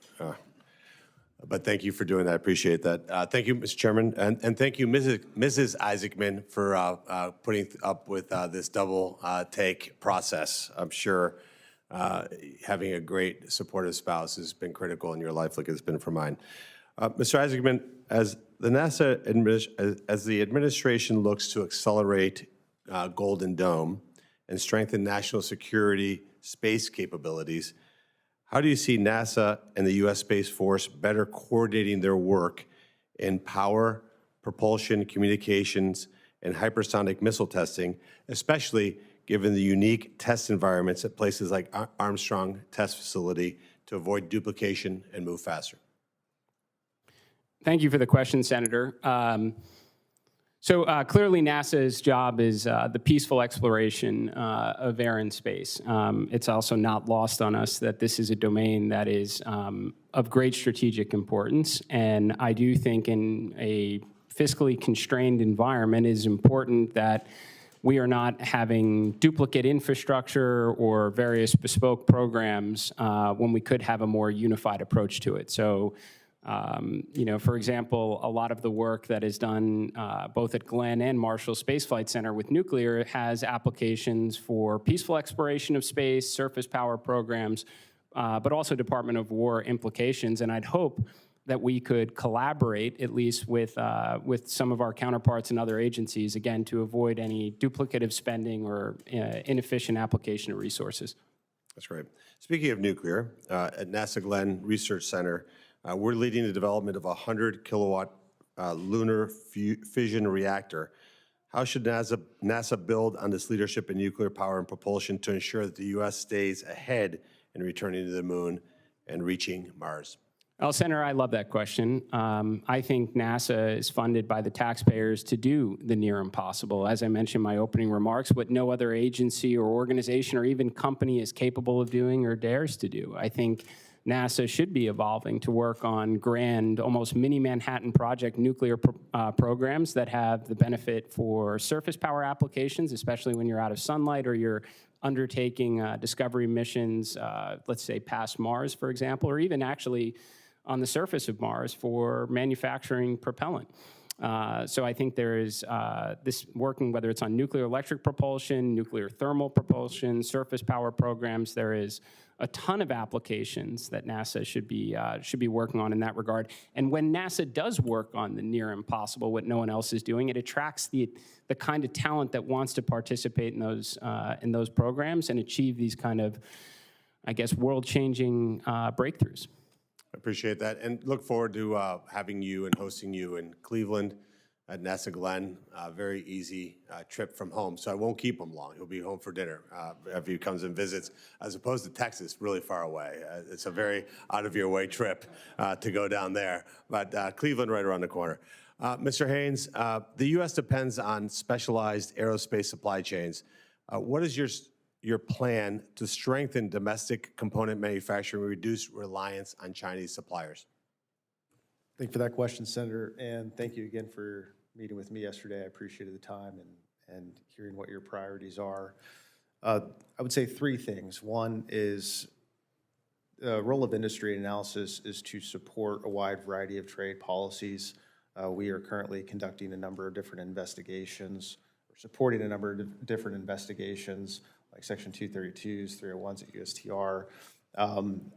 But thank you for doing that. I appreciate that. Thank you, Mr. Chairman, and thank you, Mrs. Isaacman, for putting up with this double take process. I'm sure having a great supportive spouse has been critical in your life like it's been for mine. Mr. Isaacman, as the administration looks to accelerate Golden Dome and strengthen national security space capabilities, how do you see NASA and the U.S. Space Force better coordinating their work in power, propulsion, communications, and hypersonic missile testing, especially given the unique test environments at places like Armstrong Test Facility to avoid duplication and move faster? Thank you for the question, Senator. Clearly NASA's job is the peaceful exploration of air and space. It's also not lost on us that this is a domain that is of great strategic importance, and I do think in a fiscally constrained environment it is important that we are not having duplicate infrastructure or various bespoke programs when we could have a more unified approach to it. So, for example, a lot of the work that is done both at Glenn and Marshall Space Flight Center with nuclear has applications for peaceful exploration of space, surface power programs, but also Department of War implications. And I'd hope that we could collaborate, at least with some of our counterparts in other agencies, again, to avoid any duplicative spending or inefficient application of resources. That's great. Speaking of nuclear, at NASA Glenn Research Center, we're leading the development of a 100-kilowatt lunar fission reactor. How should NASA build on this leadership in nuclear power and propulsion to ensure that the U.S. stays ahead in returning to the moon and reaching Mars? Well, Senator, I love that question. I think NASA is funded by the taxpayers to do the near impossible. As I mentioned in my opening remarks, what no other agency or organization or even company is capable of doing or dares to do. I think NASA should be evolving to work on grand, almost mini Manhattan Project nuclear programs that have the benefit for surface power applications, especially when you're out of sunlight or you're undertaking discovery missions, let's say past Mars, for example, or even actually on the surface of Mars for manufacturing propellant. So I think there is this working, whether it's on nuclear electric propulsion, nuclear thermal propulsion, surface power programs, there is a ton of applications that NASA should be working on in that regard. And when NASA does work on the near impossible, what no one else is doing, it attracts the kind of talent that wants to participate in those programs and achieve these kind of, I guess, world-changing breakthroughs. I appreciate that, and look forward to having you and hosting you in Cleveland at NASA Glenn. Very easy trip from home, so I won't keep him long. He'll be home for dinner if he comes and visits, as opposed to Texas, really far away. It's a very out-of-your-way trip to go down there, but Cleveland right around the corner. Mr. Haines, the U.S. depends on specialized aerospace supply chains. What is your plan to strengthen domestic component manufacturing and reduce reliance on Chinese suppliers? Thank you for that question, Senator, and thank you again for meeting with me yesterday. I appreciated the time and hearing what your priorities are. I would say three things. One is the role of industry analysis is to support a wide variety of trade policies. We are currently conducting a number of different investigations, or supporting a number of different investigations, like Section 232s, 301s at USTR.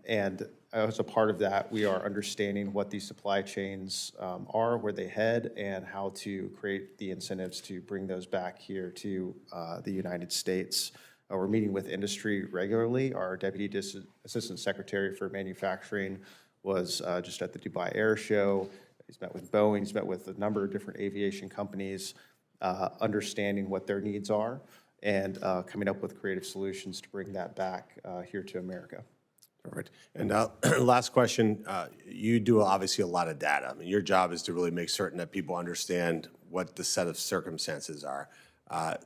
And as a part of that, we are understanding what these supply chains are, where they head, and how to create the incentives to bring those back here to the United States. We're meeting with industry regularly. Our Deputy Assistant Secretary for Manufacturing was just at the Dubai Air Show. He's met with Boeing, he's met with a number of different aviation companies, understanding what their needs are, and coming up with creative solutions to bring that back here to America. All right. And last question, you do obviously a lot of data. I mean, your job is to really make certain that people understand what the set of circumstances are.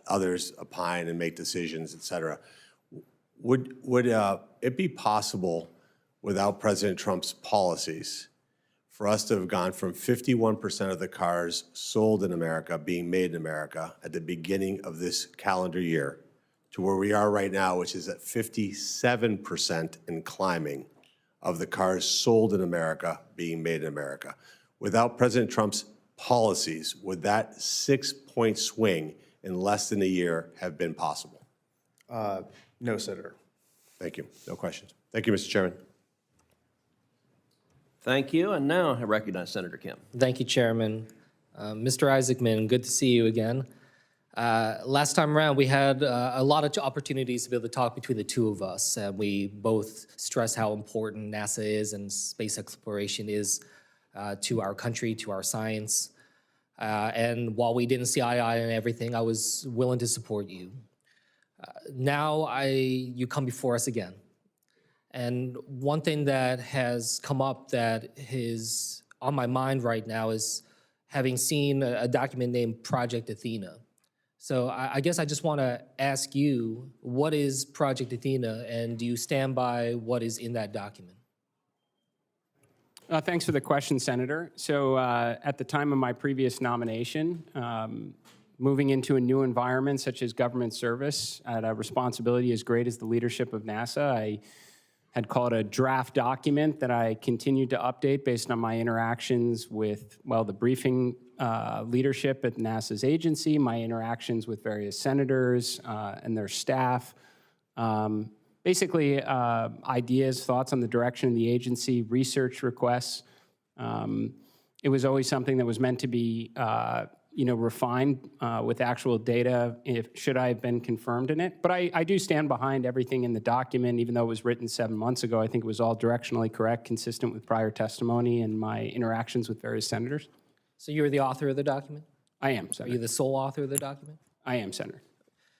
Others opine and make decisions, et cetera. Would it be possible, without President Trump's policies, for us to have gone from 51% of the cars sold in America being made in America at the beginning of this calendar year to where we are right now, which is at 57% and climbing of the cars sold in America being made in America? Without President Trump's policies, would that 6-point swing in less than a year have been possible? No, Senator. Thank you. No questions. Thank you, Mr. Chairman. Thank you, and now I recognize Senator Kim. Thank you, Chairman. Mr. Isaacman, good to see you again. Last time around, we had a lot of opportunities to be able to talk between the two of us. We both stress how important NASA is and space exploration is to our country, to our science. And while we didn't see eye to eye on everything, I was willing to support you. Now you come before us again. And one thing that has come up that is on my mind right now is having seen a document named Project Athena. So I guess I just want to ask you, what is Project Athena, and do you stand by what is in that document? Thanks for the question, Senator. So at the time of my previous nomination, moving into a new environment such as government service at a responsibility as great as the leadership of NASA, I had called a draft document that I continued to update based on my interactions with, well, the briefing leadership at NASA's agency, my interactions with various senators and their staff. Basically, ideas, thoughts on the direction of the agency, research requests. It was always something that was meant to be, refined with actual data should I have been confirmed in it. But I do stand behind everything in the document, even though it was written 7 months ago. I think it was all directionally correct, consistent with prior testimony and my interactions with various senators. So you're the author of the document? I am, Are Senator. you the sole author of the document? I am, Senator.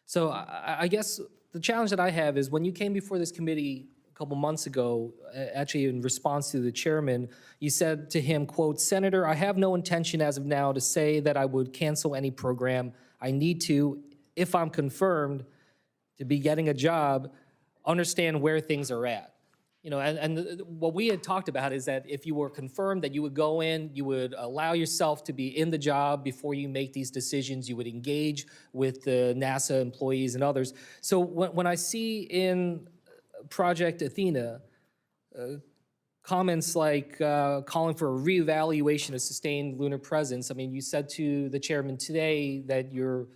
So I guess the challenge that I have is when you came before this committee a couple months ago, actually in response to the chairman, you said to him, quote, "Senator, I have no intention as of now to say that I would cancel any program. I need to, if I'm confirmed to be getting a job, understand where things are at." You know, and what we had talked about is that if you were confirmed that you would go in, you would allow yourself to be in the job before you make these decisions. You would engage with the NASA employees and others. So when I see in Project Athena comments like calling for a reevaluation of sustained lunar presence, I mean, you said to the chairman today that you're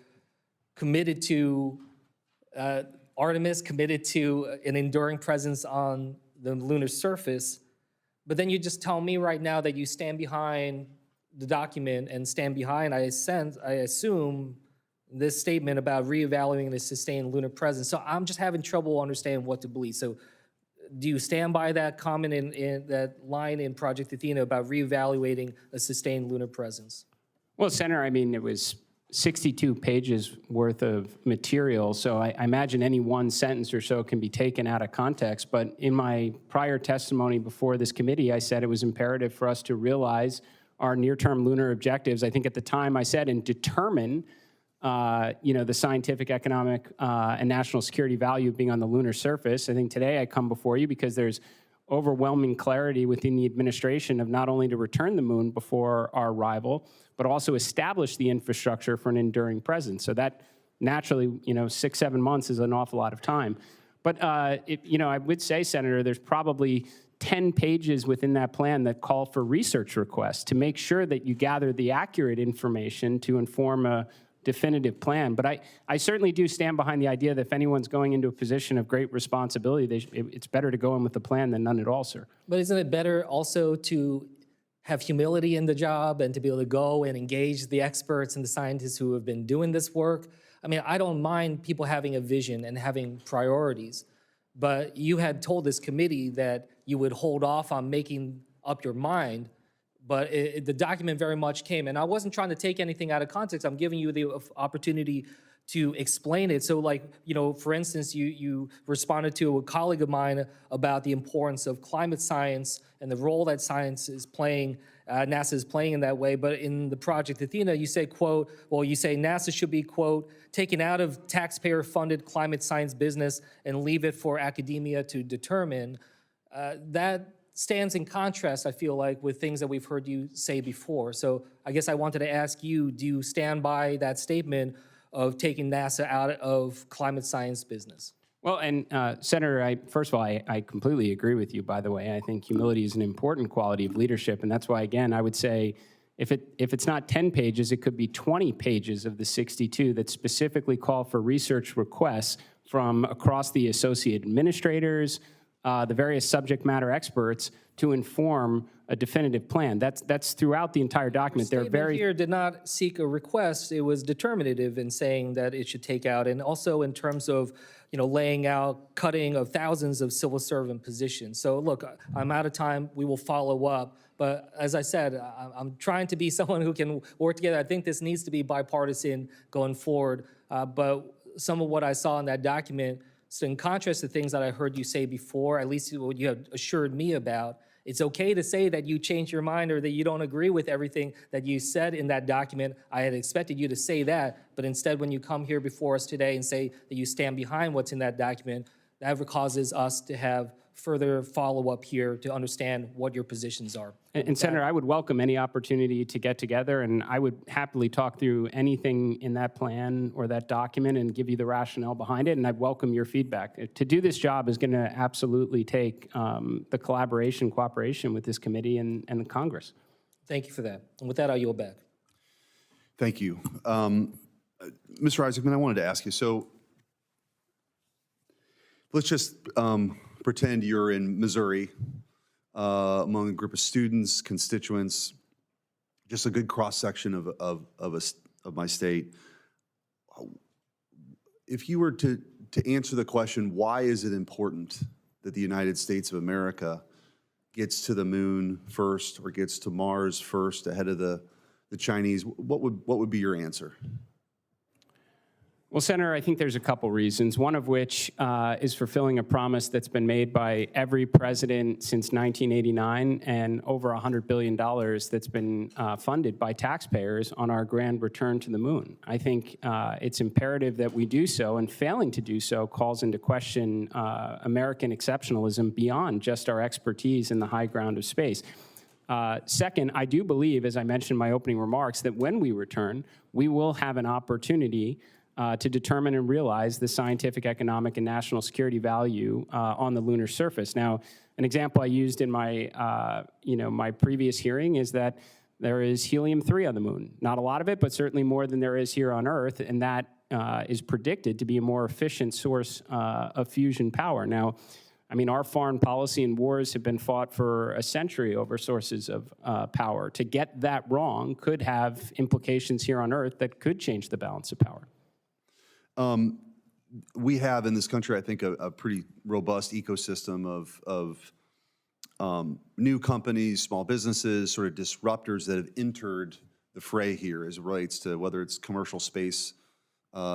committed to Artemis, committed to an enduring presence on the lunar surface, but then you just tell me right now that you stand behind the document and stand behind, I assume, this statement about reevaluating the sustained lunar presence. So I'm just having trouble understanding what to believe. So do you stand by that comment in that line in Project Athena about reevaluating a sustained lunar presence? Well, Senator, I mean, it was 62 pages worth of material, so I imagine any one sentence or so can be taken out of context. But in my prior testimony before this committee, I said it was imperative for us to realize our near-term lunar objectives. I think at the time I said, and determine, the scientific, economic, and national security value of being on the lunar surface. I think today I come before you because there's overwhelming clarity within the administration of not only to return the moon before our arrival, but also establish the infrastructure for an enduring presence. So that naturally, 6-7 months is an awful lot of time. But, I would say, Senator, there's probably 10 pages within that plan that call for research requests to make sure that you gather the accurate information to inform a definitive plan. But I certainly do stand behind the idea that if anyone's going into a position of great responsibility, it's better to go in with a plan than none at all, sir. But isn't it better also to have humility in the job and to be able to go and engage the experts and the scientists who have been doing this work? I mean, I don't mind people having a vision and having priorities, but you had told this committee that you would hold off on making up your mind, but the document very much came. And I wasn't trying to take anything out of context. I'm giving you the opportunity to explain it. So like, for instance, you responded to a colleague of mine about the importance of climate science and the role that science is playing, NASA is playing in that way. But in the Project Athena, you say, quote, you say NASA should be, quote, taken out of taxpayer-funded climate science business and leave it for academia to determine. That stands in contrast, I feel like, with things that we've heard you say before. So I guess I wanted to ask you, do you stand by that statement of taking NASA out of climate science business? Well, and Senator, first of all, I completely agree with you, by the way. I think humility is an important quality of leadership, and that's why, again, I would say if it's not 10 pages, it could be 20 pages of the 62 that specifically call for research requests from across the associate administrators, the various subject matter experts to inform a definitive plan. That's throughout the entire document. They're Statement very here did not seek a request. It was determinative in saying that it should take out, and also in terms of laying out cutting of thousands of civil servant positions. So look, I'm out of time. We will follow up, But as I said, I'm trying to be someone who can work together. I think this needs to be bipartisan going forward. But some of what I saw in that document, so in contrast to things that I heard you say before, at least what you have assured me about, it's okay to say that you changed your mind or that you don't agree with everything that you said in that document. I had expected you to say that, but instead when you come here before us today and say that you stand behind what's in that document, that causes us to have further follow-up here to understand what your positions are. And Senator, I would welcome any opportunity to get together, and I would happily talk through anything in that plan or that document and give you the rationale behind it, and I'd welcome your feedback. To do this job is going to absolutely take the cooperation with this committee and the Congress. Thank you for that. And with that, I'll yield back. Thank you. Mr. Isaacman, I wanted to ask you, so let's just pretend you're in Missouri among a group of students, constituents, just a good cross-section of my state. If you were to answer the question, why is it important that the United States of America gets to the moon first or gets to Mars first ahead of the Chinese, what would be your answer? Well, Senator, I think there's a couple reasons, one of which is fulfilling a promise that's been made by every president since 1989 and over $100 billion that's been funded by taxpayers on our grand return to the moon. I think it's imperative that we do so, and failing to do so calls into question American exceptionalism beyond just our expertise in the high ground of space. Second, I do believe, as I mentioned in my opening remarks, that when we return, we will have an opportunity to determine and realize the scientific, economic, and national security value on the lunar surface. Now, an example I used in my, my previous hearing is that there is helium-3 on the moon. Not a lot of it, but certainly more than there is here on Earth, and that is predicted to be a more efficient source of fusion power. Now, I mean, our foreign policy and wars have been fought for a century over sources of power. To get that wrong could have implications here on Earth that could change the balance of power. We have in this country, I think, a pretty robust ecosystem of new companies, small businesses, sort of disruptors that have entered the fray here as it relates to whether it's commercial space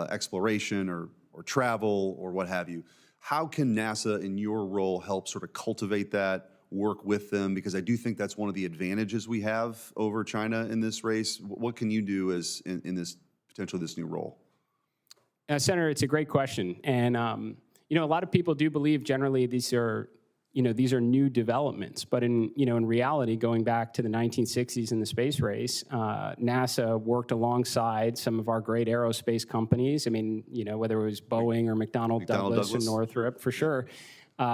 exploration or travel or what have you. How can NASA, in your role, help sort of cultivate that, work with them? Because I do think that's one of the advantages we have over China in this race. What can you do as in this potentially this new role? Senator, it's a great question, and a lot of people do believe generally these are new developments, but in reality, going back to the 1960s in the space race, NASA worked alongside some of our great aerospace companies. I mean, whether it was Boeing or McDonnell Douglas and Northrop, for sure,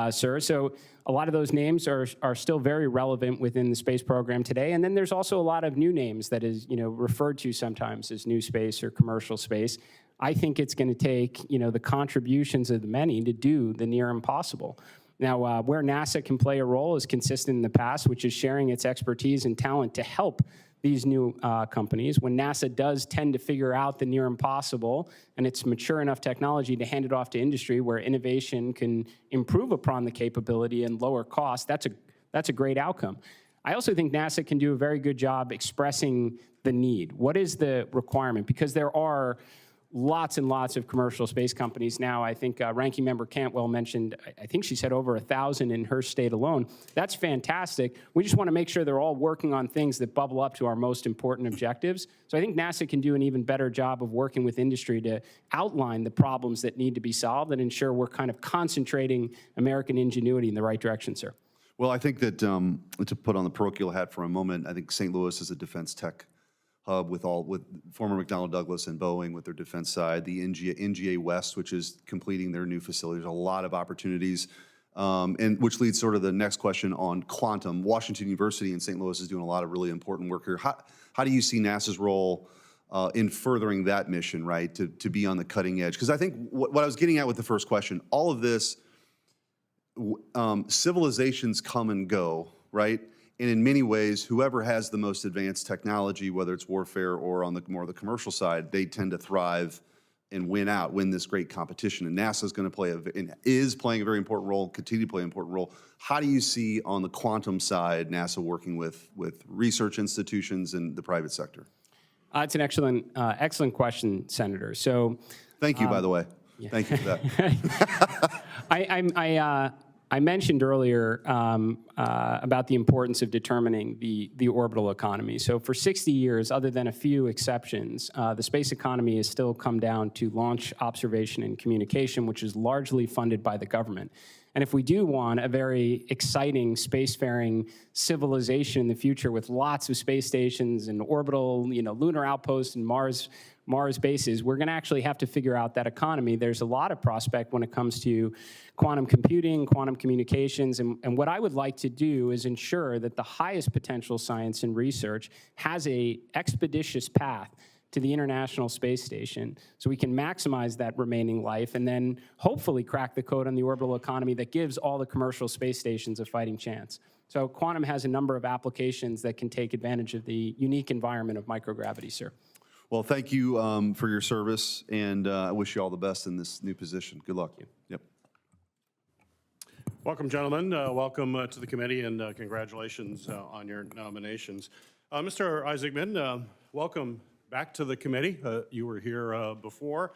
sir. So a lot of those names are still very relevant within the space program today. And then there's also a lot of new names that is referred to sometimes as new space or commercial space. I think it's going to take the contributions of the many to do the near impossible. Now, where NASA can play a role is consistent in the past, which is sharing its expertise and talent to help these new companies. When NASA does tend to figure out the near impossible and it's mature enough technology to hand it off to industry where innovation can improve upon the capability and lower cost, that's a great outcome. I also think NASA can do a very good job expressing the need. What is the requirement? Because there are lots and lots of commercial space companies now. I think Ranking Member Cantwell mentioned, I think she said over 1,000 in her state alone. That's fantastic. We just want to make sure they're all working on things that bubble up to our most important objectives. So I think NASA can do an even better job of working with industry to outline the problems that need to be solved and ensure we're kind of concentrating American ingenuity in the right direction, sir. Well, I think that to put on the parochial hat for a moment, I think St. Louis is a defense tech hub with former McDonnell Douglas and Boeing with their defense side, the NGA West, which is completing their new facility. There's a lot of opportunities, and which leads sort of the next question on quantum. Washington University in St. Louis is doing a lot of really important work here. How do you see NASA's role in furthering that mission, right, to be on the cutting edge? Because I think what I was getting at with the first question, all of this, civilizations come and go, right? And in many ways, whoever has the most advanced technology, whether it's warfare or on the more the commercial side, they tend to thrive win this great competition. And NASA is going to play and is playing a very important role, continue to play an important role. How do you see on the quantum side NASA working with research institutions and the private sector? It's an excellent question, Senator. So, thank you, by the way. Thank you for that. I mentioned earlier about the importance of determining the orbital economy. So for 60 years, other than a few exceptions, the space economy has still come down to launch, observation, and communication, which is largely funded by the government. And if we do want a very exciting spacefaring civilization in the future with lots of space stations and orbital, lunar outposts and Mars bases, we're going to actually have to figure out that economy. There's a lot of prospect when it comes to quantum computing, quantum communications, and what I would like to do is ensure that the highest potential science and research has a expeditious path to the International Space Station so we can maximize that remaining life and then hopefully crack the code on the orbital economy that gives all the commercial space stations a fighting chance. So quantum has a number of applications that can take advantage of the unique environment of microgravity, sir. Well, thank you for your service, and I wish you all the best in this new position. Good luck. Yep. Welcome, gentlemen. Welcome to the committee, and congratulations on your nominations. Mr. Isaacman, welcome back to the committee. You were here before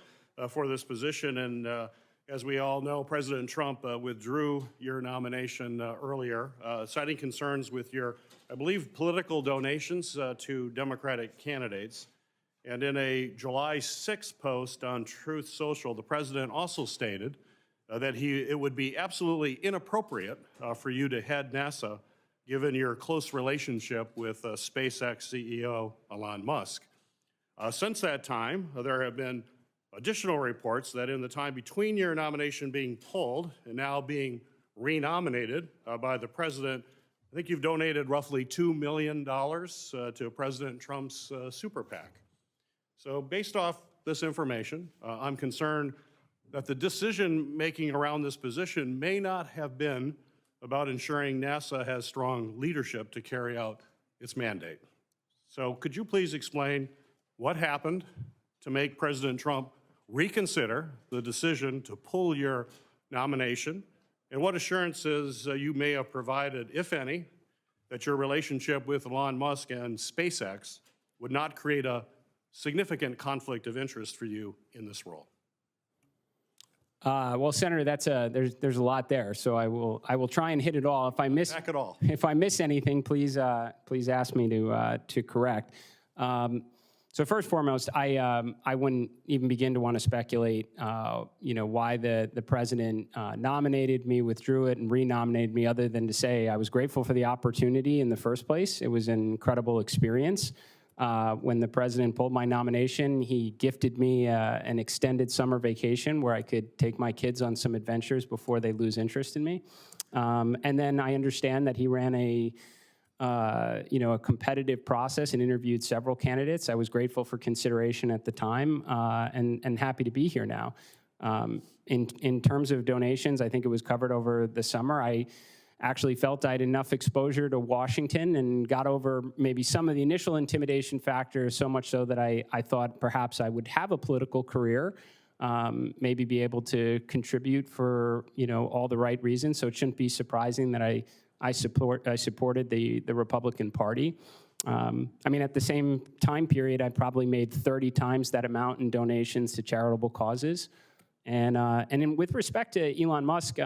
for this position, and as we all know, President Trump withdrew your nomination earlier, citing concerns with your, I believe, political donations to Democratic candidates. And in a July 6th post on Truth Social, the president also stated that it would be absolutely inappropriate for you to head NASA, given your close relationship with SpaceX CEO Elon Musk. Since that time, there have been additional reports that in the time between your nomination being pulled and now being renominated by the president, I think you've donated roughly $2 million to President Trump's super PAC. So based off this information, I'm concerned that the decision-making around this position may not have been about ensuring NASA has strong leadership to carry out its mandate. So could you please explain what happened to make President Trump reconsider the decision to pull your nomination, and what assurances you may have provided, if any, that your relationship with Elon Musk and SpaceX would not create a significant conflict of interest for you in this role? Well, Senator, there's a lot there, so I will try and hit it all. If I miss anything, please ask me to correct. So first and foremost, I wouldn't even begin to want to speculate, why the president nominated me, withdrew it, and renominated me, other than to say I was grateful for the opportunity in the first place. It was an incredible experience. When the president pulled my nomination, he gifted me an extended summer vacation where I could take my kids on some adventures before they lose interest in me. And then I understand that he ran a competitive process and interviewed several candidates. I was grateful for consideration at the time and happy to be here now. In terms of donations, I think it was covered over the summer. I actually felt I had enough exposure to Washington and got over maybe some of the initial intimidation factors, so much so that I thought perhaps I would have a political career, maybe be able to contribute for all the right reasons. So it shouldn't be surprising that I supported the Republican Party. At the same time period, I probably made 30 times that amount in donations to charitable causes. With respect to Elon Musk,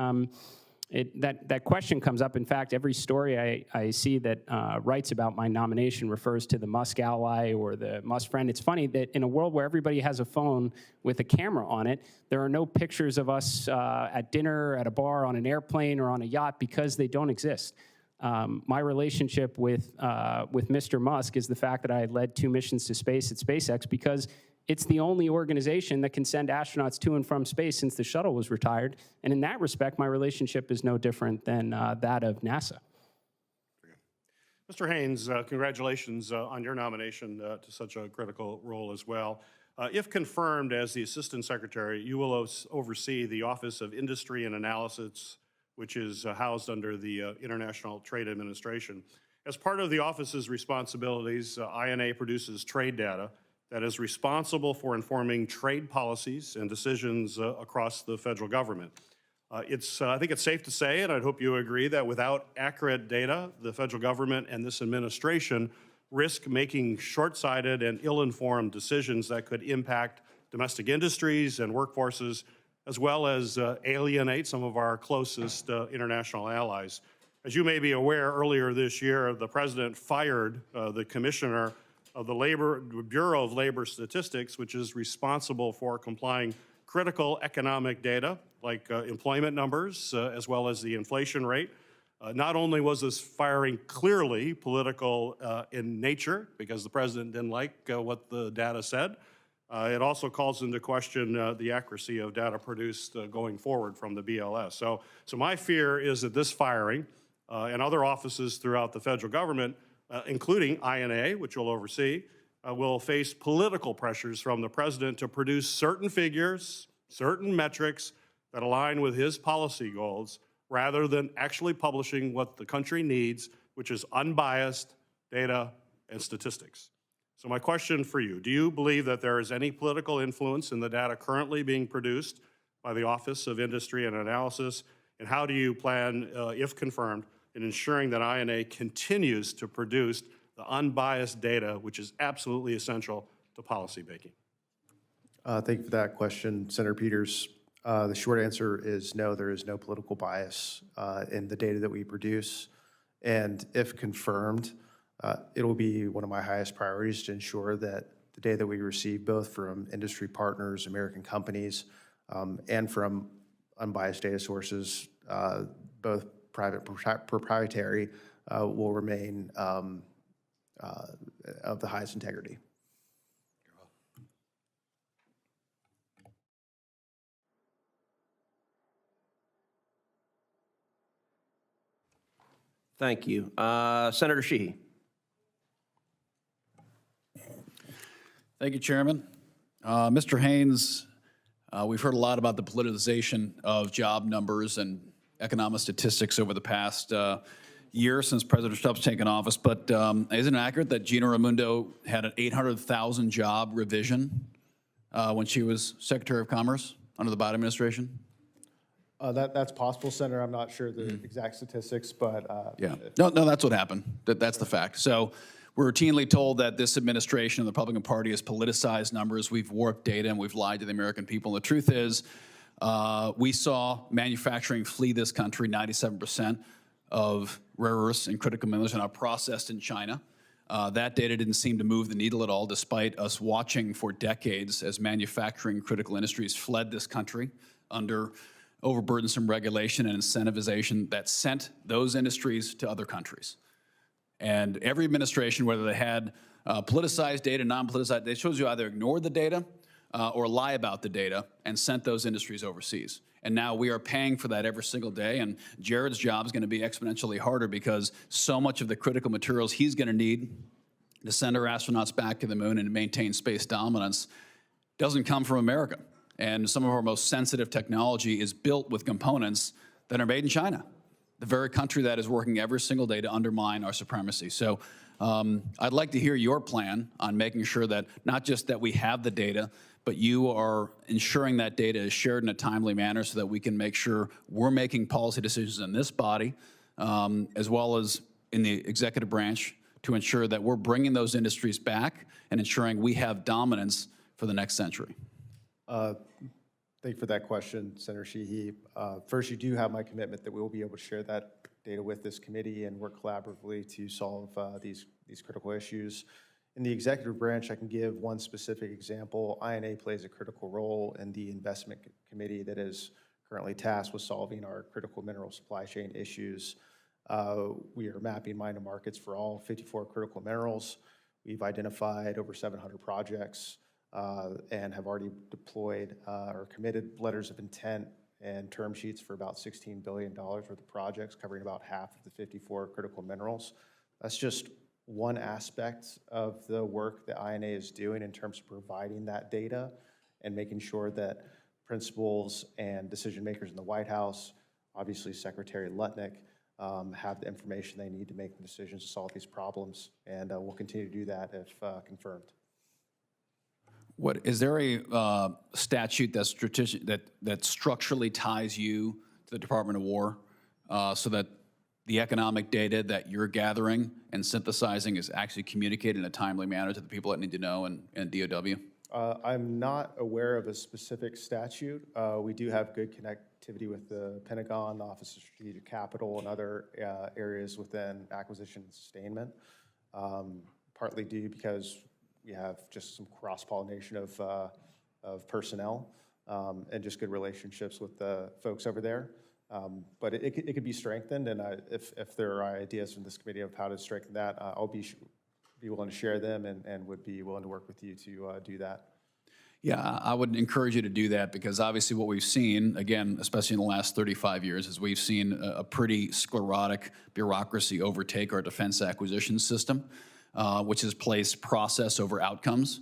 that question comes up. In fact, every story I see that writes about my nomination refers to the Musk ally or the Musk friend. It's funny that in a world where everybody has a phone with a camera on it, there are no pictures of us at dinner, at a bar, on an airplane, or on a yacht because they don't exist. My relationship with Mr. Musk is the fact that I led 2 missions to space at SpaceX because it's the only organization that can send astronauts to and from space since the shuttle was retired. And in that respect, my relationship is no different than that of NASA. Mr. Haines, congratulations on your nomination to such a critical role as well. If confirmed as the Assistant Secretary, you will oversee the Office of Industry and Analysis, which is housed under the International Trade Administration. As part of the office's responsibilities, INA produces trade data that is responsible for informing trade policies and decisions across the federal government. I think it's safe to say, and I hope you agree, that without accurate data, the federal government and this administration risk making short-sighted and ill-informed decisions that could impact domestic industries and workforces, as well as alienate some of our closest international allies. As you may be aware, earlier this year, the president fired the commissioner of the Bureau of Labor Statistics, which is responsible for complying critical economic data like employment numbers, as well as the inflation rate. Not only was this firing clearly political in nature, because the president didn't like what the data said, it also calls into question the accuracy of data produced going forward from the BLS. So my fear is that this firing and other offices throughout the federal government, including INA, which you'll oversee, will face political pressures from the president to produce certain figures, certain metrics that align with his policy goals, rather than actually publishing what the country needs, which is unbiased data and statistics. So my question for you, do you believe that there is any political influence in the data currently being produced by the Office of Industry and Analysis? And how do you plan, if confirmed, in ensuring that INA continues to produce the unbiased data, which is absolutely essential to policy making? Thank you for that question, Senator Peters. The short answer is no, there is no political bias in the data that we produce. And if confirmed, it will be one of my highest priorities to ensure that the data that we receive, both from industry partners, American companies, and from unbiased data sources, both private proprietary, will remain of the highest integrity. Thank you. Senator Sheehy. Thank you, Chairman. Mr. Haines, we've heard a lot about the politicization of job numbers and economic statistics over the past year since President Trump's taken office, but isn't it accurate that Gina Raimondo had an 800,000 job revision when she was Secretary of Commerce under the Biden administration? That's possible, Senator. I'm not sure the exact statistics, but yeah, no, that's what happened. That's the fact. So we're routinely told that this administration and the Republican Party has politicized numbers. We've warped data and we've lied to the American people. And the truth is, we saw manufacturing flee this country. 97% of rare earths and critical minerals are now processed in China. That data didn't seem to move the needle at all, despite us watching for decades as manufacturing critical industries fled this country under overburdensome regulation and incentivization that sent those industries to other countries. And every administration, whether they had politicized data, non-politicized, they chose to either ignore the data or lie about the data and sent those industries overseas. And now we are paying for that every single day, and Jared's job is going to be exponentially harder because so much of the critical materials he's going to need to send our astronauts back to the moon and to maintain space dominance doesn't come from America. And some of our most sensitive technology is built with components that are made in China, the very country that is working every single day to undermine our supremacy. So I'd like to hear your plan on making sure that not just that we have the data, but you are ensuring that data is shared in a timely manner so that we can make sure we're making policy decisions in this body, as well as in the executive branch, to ensure that we're bringing those industries back and ensuring we have dominance for the next century. Thank you for that question, Senator Sheehy. First, you do have my commitment that we will be able to share that data with this committee and work collaboratively to solve these critical issues. In the executive branch, I can give one specific example. INA plays a critical role in the investment committee that is currently tasked with solving our critical mineral supply chain issues. We are mapping mine to markets for all 54 critical minerals. We've identified over 700 projects and have already deployed or committed letters of intent and term sheets for about $16 billion worth of projects covering about half of the 54 critical minerals. That's just one aspect of the work that INA is doing in terms of providing that data and making sure that principals and decision makers in the White House, obviously Secretary Lutnick, have the information they need to make the decisions to solve these problems. And we'll continue to do that if confirmed. What, is there a statute that's that structurally ties you to the Department of War so that the economic data that you're gathering and synthesizing is actually communicated in a timely manner to the people that need to know and DOW? I'm not aware of a specific statute. We do have good connectivity with the Pentagon, the Office of Strategic Capital, and other areas within acquisition and sustainment, partly due because we have just some cross-pollination of personnel and just good relationships with the folks over there. But it could be strengthened, and if there are ideas from this committee of how to strengthen that, I'll be willing to share them and would be willing to work with you to do that. Yeah, I would encourage you to do that because obviously what we've seen, again, especially in the last 35 years, is we've seen a pretty sclerotic bureaucracy overtake our defense acquisition system, which has placed process over outcomes.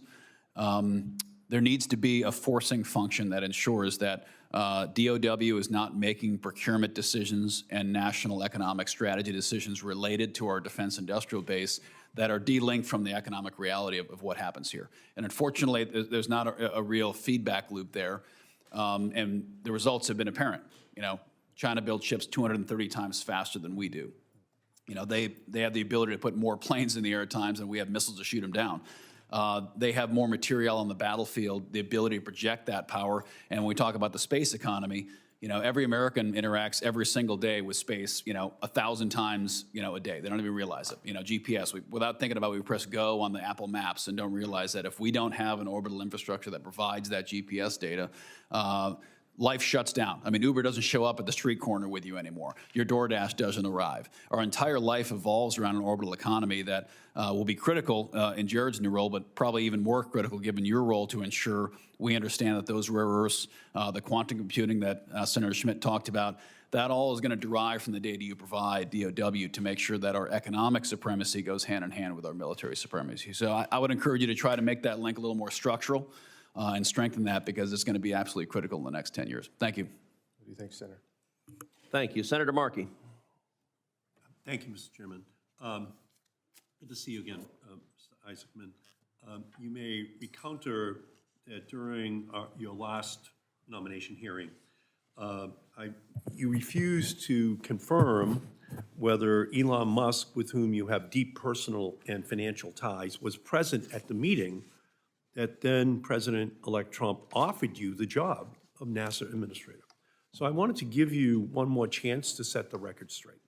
There needs to be a forcing function that ensures that DOW is not making procurement decisions and national economic strategy decisions related to our defense industrial base that are de-linked from the economic reality of what happens here. And unfortunately, there's not a real feedback loop there, and the results have been apparent. You know, China builds ships 230 times faster than we do. You know, they have the ability to put more planes in the air at times than we have missiles to shoot them down. They have more material on the battlefield, the ability to project that power. And when we talk about the space economy, you know, every American interacts every single day with space, you know, 1,000 times, you know, a day. They don't even realize it. You know, GPS, without thinking about it, we press go on the Apple Maps and don't realize that if we don't have an orbital infrastructure that provides that GPS data, life shuts down. I mean, Uber doesn't show up at the street corner with you anymore. Your DoorDash doesn't arrive. Our entire life evolves around an orbital economy that will be critical in Jared's new role, but probably even more critical given your role to ensure we understand that those rare earths, the quantum computing that Senator Schmidt talked about, that all is going to derive from the data you provide, DOW, to make sure that our economic supremacy goes hand in hand with our military supremacy. So I would encourage you to try to make that link a little more structural and strengthen that because it's going to be absolutely critical in the next 10 years. Thank you. What do you think, Senator? Thank you. Senator Markey. Thank you, Mr. Chairman. Good to see you again, Mr. Isaacman. You may recounter that during your last nomination hearing, you refused to confirm whether Elon Musk, with whom you have deep personal and financial ties, was present at the meeting that then President-elect Trump offered you the job of NASA administrator. So I wanted to give you one more chance to set the record straight.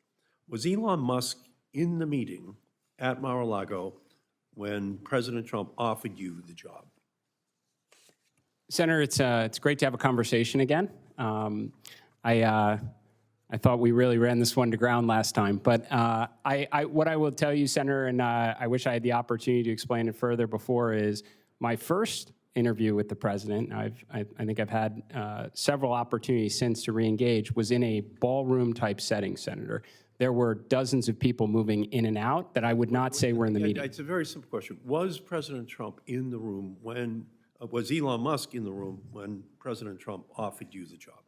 Was Elon Musk in the meeting at Mar-a-Lago when President Trump offered you the job? Senator, it's great to have a conversation again. I thought we really ran this one to ground last time, but what I will tell you, Senator, and I wish I had the opportunity to explain it further before, is my first interview with the president, I think I've had several opportunities since to re-engage, was in a ballroom type setting, Senator. There were dozens of people moving in and out that I would not say were in the meeting. It's a very simple question. Was President Trump in the room when, was Elon Musk in the room when President Trump offered you the job?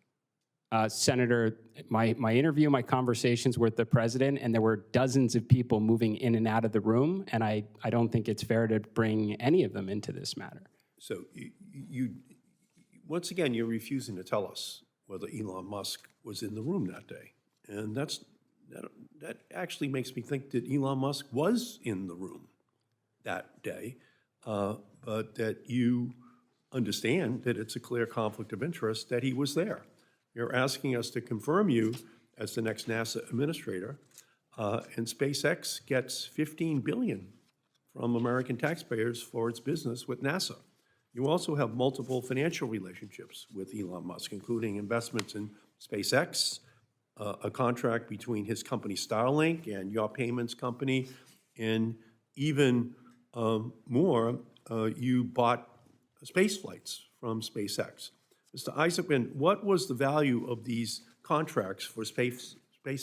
Senator, my interview, my conversations with the president, and there were dozens of people moving in and out of the room, and I don't think it's fair to bring any of them into this matter. So you once again, you're refusing to tell us whether Elon Musk was in the room that day. And that actually makes me think that Elon Musk was in the room that day, but that you understand that it's a clear conflict of interest that he was there. You're asking us to confirm you as the next NASA administrator, and SpaceX gets $15 billion from American taxpayers for its business with NASA. You also have multiple financial relationships with Elon Musk, including investments in SpaceX, a contract between his company Starlink and your payments company, and even more, you bought space flights from SpaceX. Mr. Isaacman, what was the value of these contracts for space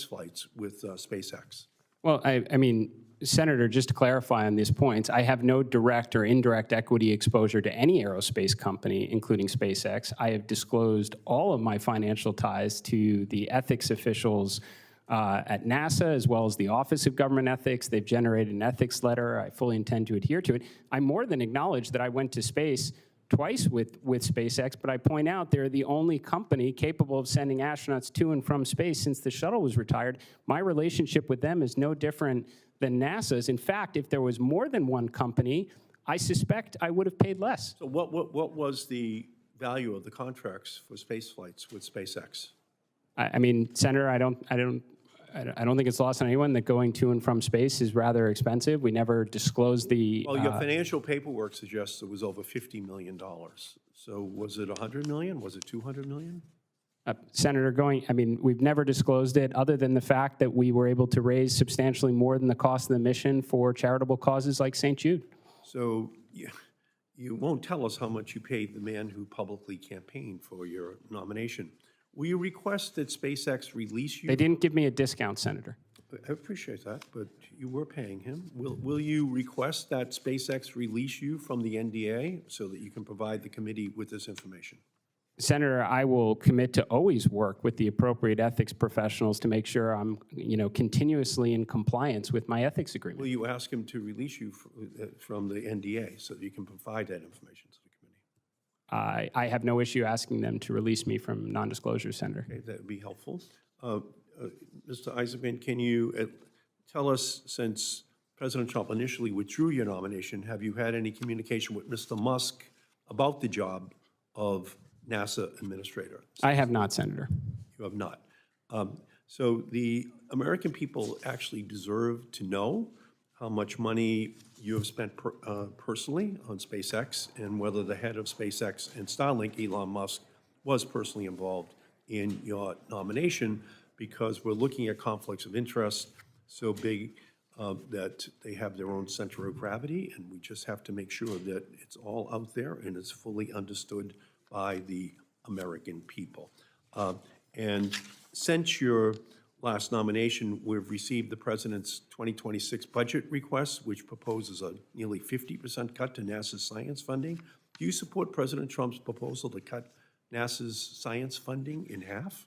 flights with SpaceX? Well, I mean, Senator, just to clarify on these points, I have no direct or indirect equity exposure to any aerospace company, including SpaceX. I have disclosed all of my financial ties to the ethics officials at NASA, as well as the Office of Government Ethics. They've generated an ethics letter. I fully intend to adhere to it. I more than acknowledge that I went to space twice with SpaceX, but I point out they're the only company capable of sending astronauts to and from space since the shuttle was retired. My relationship with them is no different than NASA's. In fact, if there was more than one company, I suspect I would have paid less. So what was the value of the contracts for space flights with SpaceX? I mean, Senator, I don't think it's lost on anyone that going to and from space is rather expensive. We never disclosed the. Well, your financial paperwork suggests it was over $50 million. So was it 100 million? Was it 200 million? Senator, we've never disclosed it, other than the fact that we were able to raise substantially more than the cost of the mission for charitable causes like St. Jude. So you won't tell us how much you paid the man who publicly campaigned for your nomination. Will you request that SpaceX release you? They didn't give me a discount, Senator. I appreciate that, but you were paying him. Will you request that SpaceX release you from the NDA so that you can provide the committee with this information? Senator, I will commit to always work with the appropriate ethics professionals to make sure I'm, continuously in compliance with my ethics agreement. Will you ask him to release you from the NDA so that you can provide that information to the committee? I have no issue asking them to release me from non-disclosure, Senator. Okay, that would be helpful. Mr. Isaacman, can you tell us, since President Trump initially withdrew your nomination, have you had any communication with Mr. Musk about the job of NASA administrator? I have not, Senator. You have not. So the American people actually deserve to know how much money you have spent personally on SpaceX, and whether the head of SpaceX and Starlink, Elon Musk, was personally involved in your nomination, because we're looking at conflicts of interest so big that they have their own center of gravity, and we just have to make sure that it's all out there and it's fully understood by the American people. And since your last nomination, we've received the President's 2026 budget request, which proposes a nearly 50% cut to NASA's science funding. Do you support President Trump's proposal to cut NASA's science funding in half?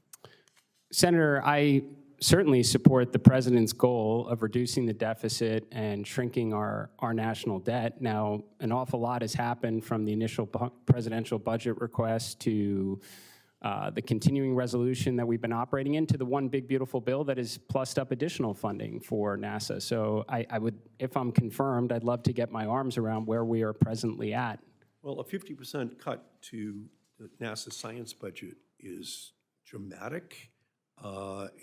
Senator, I certainly support the President's goal of reducing the deficit and shrinking our national debt. Now, an awful lot has happened from the initial presidential budget request to the continuing resolution that we've been operating in, to the one big beautiful bill that has plussed up additional funding for NASA. So I would, if I'm confirmed, I'd love to get my arms around where we are presently at. Well, a 50% cut to the NASA science budget is dramatic.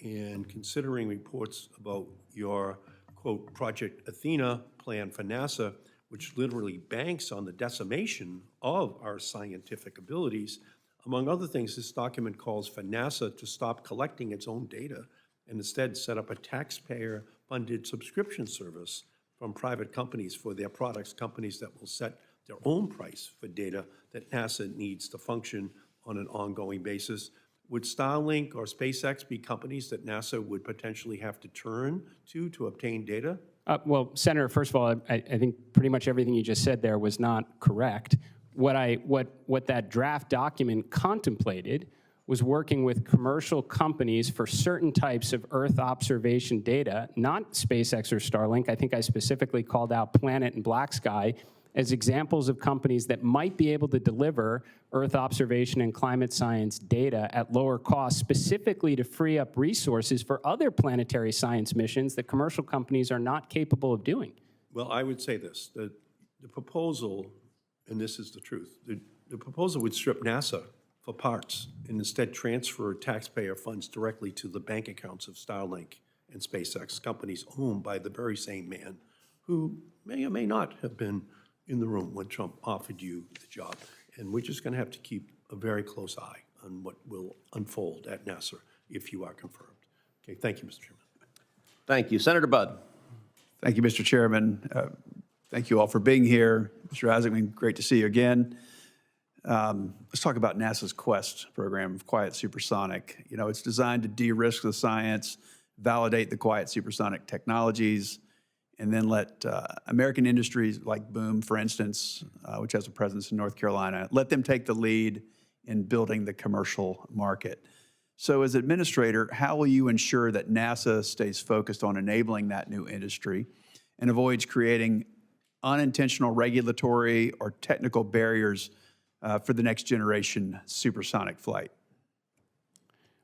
And considering reports about your, quote, Project Athena plan for NASA, which literally banks on the decimation of our scientific abilities, among other things, this document calls for NASA to stop collecting its own data and instead set up a taxpayer-funded subscription service from private companies for their products, companies that will set their own price for data that NASA needs to function on an ongoing basis. Would Starlink or SpaceX be companies that NASA would potentially have to turn to obtain data? Well, Senator, first of all, I think pretty much everything you just said there was not correct. What that draft document contemplated was working with commercial companies for certain types of Earth observation data, not SpaceX or Starlink. I think I specifically called out Planet and Black Sky as examples of companies that might be able to deliver Earth observation and climate science data at lower cost, specifically to free up resources for other planetary science missions that commercial companies are not capable of doing. Well, I would say this, the proposal, and this is the truth, the proposal would strip NASA for parts and instead transfer taxpayer funds directly to the bank accounts of Starlink and SpaceX, companies owned by the very same man who may or may not have been in the room when Trump offered you the job. And we're just going to have to keep a very close eye on what will unfold at NASA if you are confirmed. Okay, thank you, Mr. Chairman. Thank you. Senator Budd. Thank you, Mr. Chairman. Thank you all for being here. Mr. Isaacman, great to see you again. Let's talk about NASA's Quest program, Quiet Supersonic. You know, it's designed to de-risk the science, validate the quiet supersonic technologies, and then let American industries like Boom, for instance, which has a presence in North Carolina, let them take the lead in building the commercial market. So as administrator, how will you ensure that NASA stays focused on enabling that new industry and avoids creating unintentional regulatory or technical barriers for the next generation supersonic flight?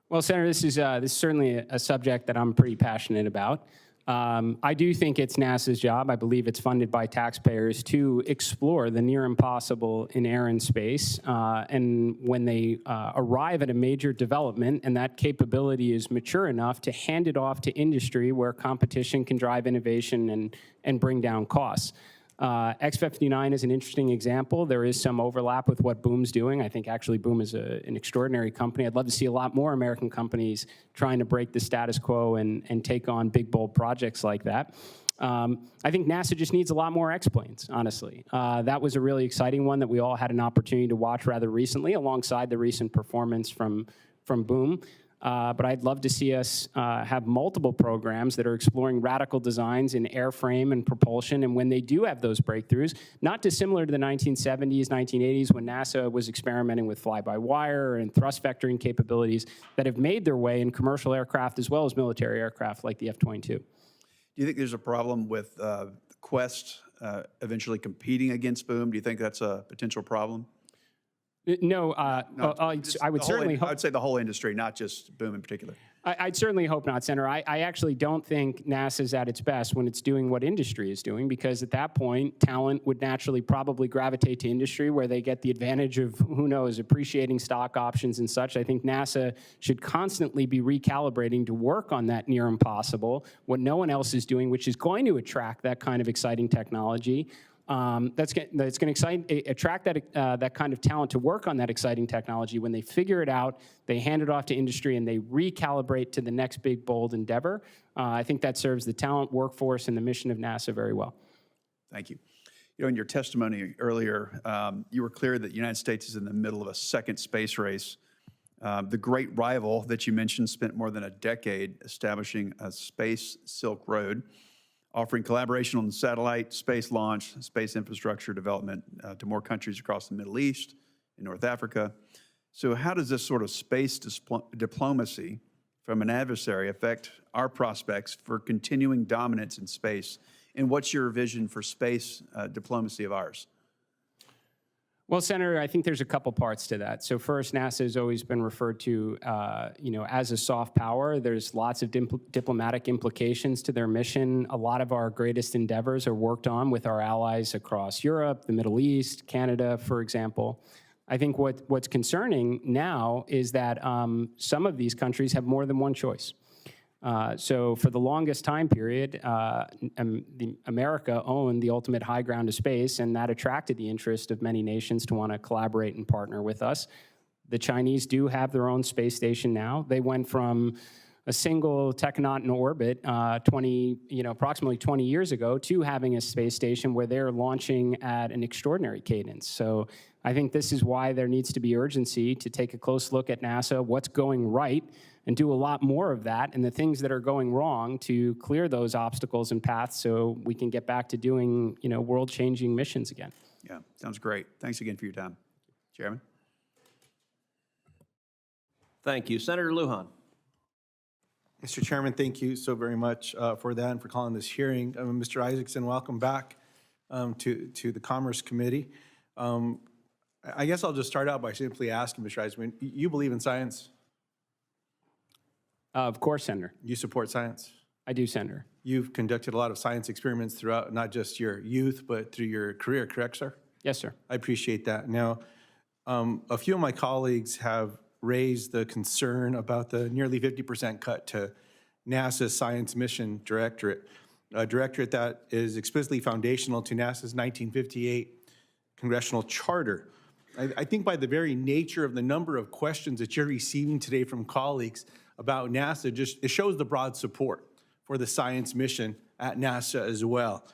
Well, Senator, this is certainly a subject that I'm pretty passionate about. I do think it's NASA's job. I believe it's funded by taxpayers to explore the near impossible in air and space. And when they arrive at a major development and that capability is mature enough to hand it off to industry where competition can drive innovation and bring down costs. X-59 is an interesting example. There is some overlap with what Boom's doing. I think actually Boom is an extraordinary company. I'd love to see a lot more American companies trying to break the status quo and take on big, bold projects like that. I think NASA just needs a lot more X-planes, honestly. That was a really exciting one that we all had an opportunity to watch rather recently alongside the recent performance from Boom. But I'd love to see us have multiple programs that are exploring radical designs in airframe and propulsion. And when they do have those breakthroughs, not dissimilar to the 1970s, 1980s, when NASA was experimenting with fly-by-wire and thrust vectoring capabilities that have made their way in commercial aircraft as well as military aircraft like the F-22. Do you think there's a problem with Quest eventually competing against Boom? Do you think that's a potential problem? No, I would certainly hope. I would say the whole industry, not just Boom in particular. I'd certainly hope not, Senator. I actually don't think NASA's at its best when it's doing what industry is doing, because at that point, talent would naturally probably gravitate to industry where they get the advantage of, who knows, appreciating stock options and such. I think NASA should constantly be recalibrating to work on that near impossible, what no one else is doing, which is going to attract that kind of exciting technology. That's going to attract that kind of talent to work on that exciting technology. When they figure it out, they hand it off to industry and they recalibrate to the next big, bold endeavor. I think that serves the talent, workforce, and the mission of NASA very well. Thank you. You know, in your testimony earlier, you were clear that the United States is in the middle of a second space race. The great rival that you mentioned spent more than a decade establishing a space Silk Road, offering collaboration on satellite, space launch, space infrastructure development to more countries across the Middle East and North Africa. So how does this sort of space diplomacy from an adversary affect our prospects for continuing dominance in space? And what's your vision for space diplomacy of ours? Well, Senator, I think there's a couple parts to that. So first, NASA has always been referred to, as a soft power. There's lots of diplomatic implications to their mission. A lot of our greatest endeavors are worked on with our allies across Europe, the Middle East, Canada, for example. I think what's concerning now is that some of these countries have more than one choice. So for the longest time period, America owned the ultimate high ground of space, and that attracted the interest of many nations to want to collaborate and partner with us. The Chinese do have their own space station now. They went from a single technaut in orbit approximately 20 years ago to having a space station where they're launching at an extraordinary cadence. So I think this is why there needs to be urgency to take a close look at NASA, what's going right, and do a lot more of that, and the things that are going wrong to clear those obstacles and paths so we can get back to doing, world-changing missions again. Yeah, sounds great. Thanks again for your time. Chairman? Thank you. Senator Lujan. Mr. Chairman, thank you so very much for that and for calling this hearing. Mr. Isaacson, welcome back to the Commerce Committee. I guess I'll just start out by simply asking, Mr. Isaacman, you believe in science? Of course, Senator. You support science? I do, Senator. You've conducted a lot of science experiments throughout not just your youth, but through your career, correct, sir? Yes, sir. I appreciate that. Now, a few of my colleagues have raised the concern about the nearly 50% cut to NASA's Science Mission Directorate, a directorate that is explicitly foundational to NASA's 1958 Congressional Charter. I think by the very nature of the number of questions that you're receiving today from colleagues about NASA, it shows the broad support for the science mission at NASA as well.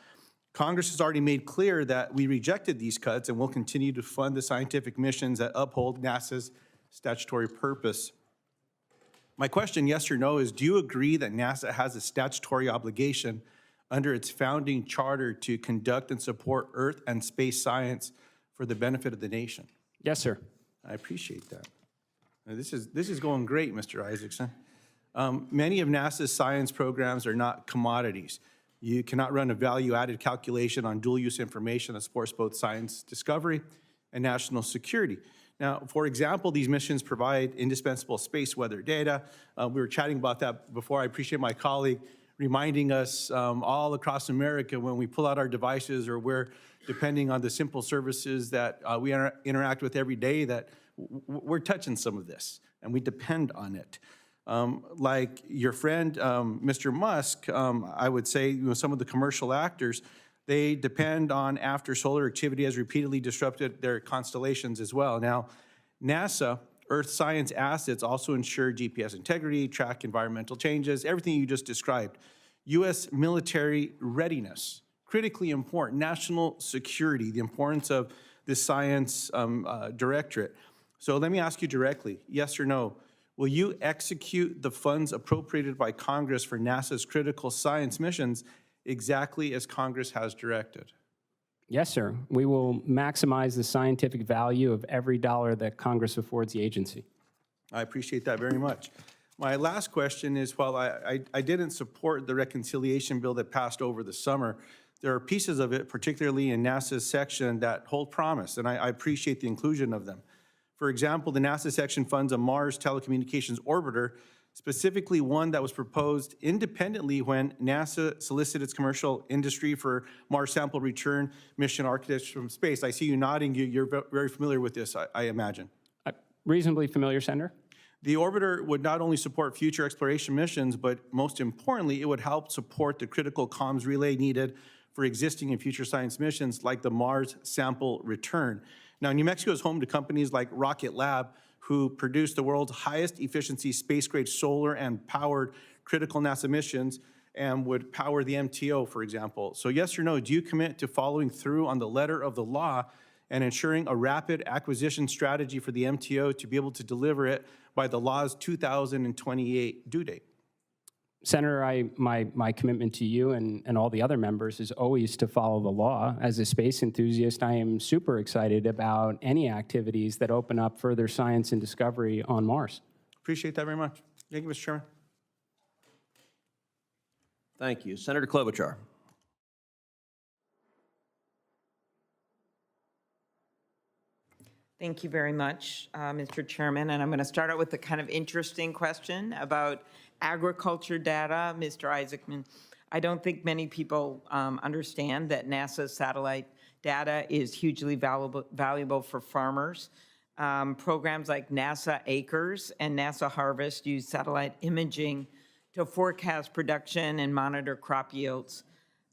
Congress has already made clear that we rejected these cuts and will continue to fund the scientific missions that uphold NASA's statutory purpose. My question, yes or no, is do you agree that NASA has a statutory obligation under its founding charter to conduct and support Earth and space science for the benefit of the nation? Yes, sir. I appreciate that. Now, this is going great, Mr. Isaacson. Many of NASA's science programs are not commodities. You cannot run a value-added calculation on dual-use information that supports both science discovery and national security. Now, for example, these missions provide indispensable space weather data. We were chatting about that before. I appreciate my colleague reminding us all across America when we pull out our devices or we're depending on the simple services that we interact with every day that we're touching some of this and we depend on it. Like your friend, Mr. Musk, I would say some of the commercial actors, they depend on after solar activity has repeatedly disrupted their constellations as well. Now, NASA, Earth science assets also ensure GPS integrity, track environmental changes, everything you just described. U.S. military readiness, critically important, national security, the importance of the science directorate. So let me ask you directly, yes or no, will you execute the funds appropriated by Congress for NASA's critical science missions exactly as Congress has directed? Yes, sir. We will maximize the scientific value of every dollar that Congress affords the agency. I appreciate that very much. My last question is, while I didn't support the reconciliation bill that passed over the summer, there are pieces of it, particularly in NASA's section, that hold promise, and I appreciate the inclusion of them. For example, the NASA section funds a Mars telecommunications orbiter, specifically one that was proposed independently when NASA solicited its commercial industry for Mars sample return mission architecture from space. I see you nodding. You're very familiar with this, I imagine. Reasonably familiar, Senator. The orbiter would not only support future exploration missions, but most importantly, it would help support the critical comms relay needed for existing and future science missions like the Mars sample return. Now, New Mexico is home to companies like Rocket Lab, who produce the world's highest efficiency space-grade solar and powered critical NASA missions and would power the MTO, for example. So yes or no, do you commit to following through on the letter of the law and ensuring a rapid acquisition strategy for the MTO to be able to deliver it by the law's 2028 due date? Senator, my commitment to you and all the other members is always to follow the law. As a space enthusiast, I am super excited about any activities that open up further science and discovery on Mars. Appreciate that very much. Thank you, Mr. Chairman. Thank you. Senator Klobuchar. Thank you very much, Mr. Chairman. And I'm going to start out with a kind of interesting question about agriculture data. Mr. Isaacman, I don't think many people understand that NASA's satellite data is hugely valuable for farmers. Programs like NASA Acres and NASA Harvest use satellite imaging to forecast production and monitor crop yields.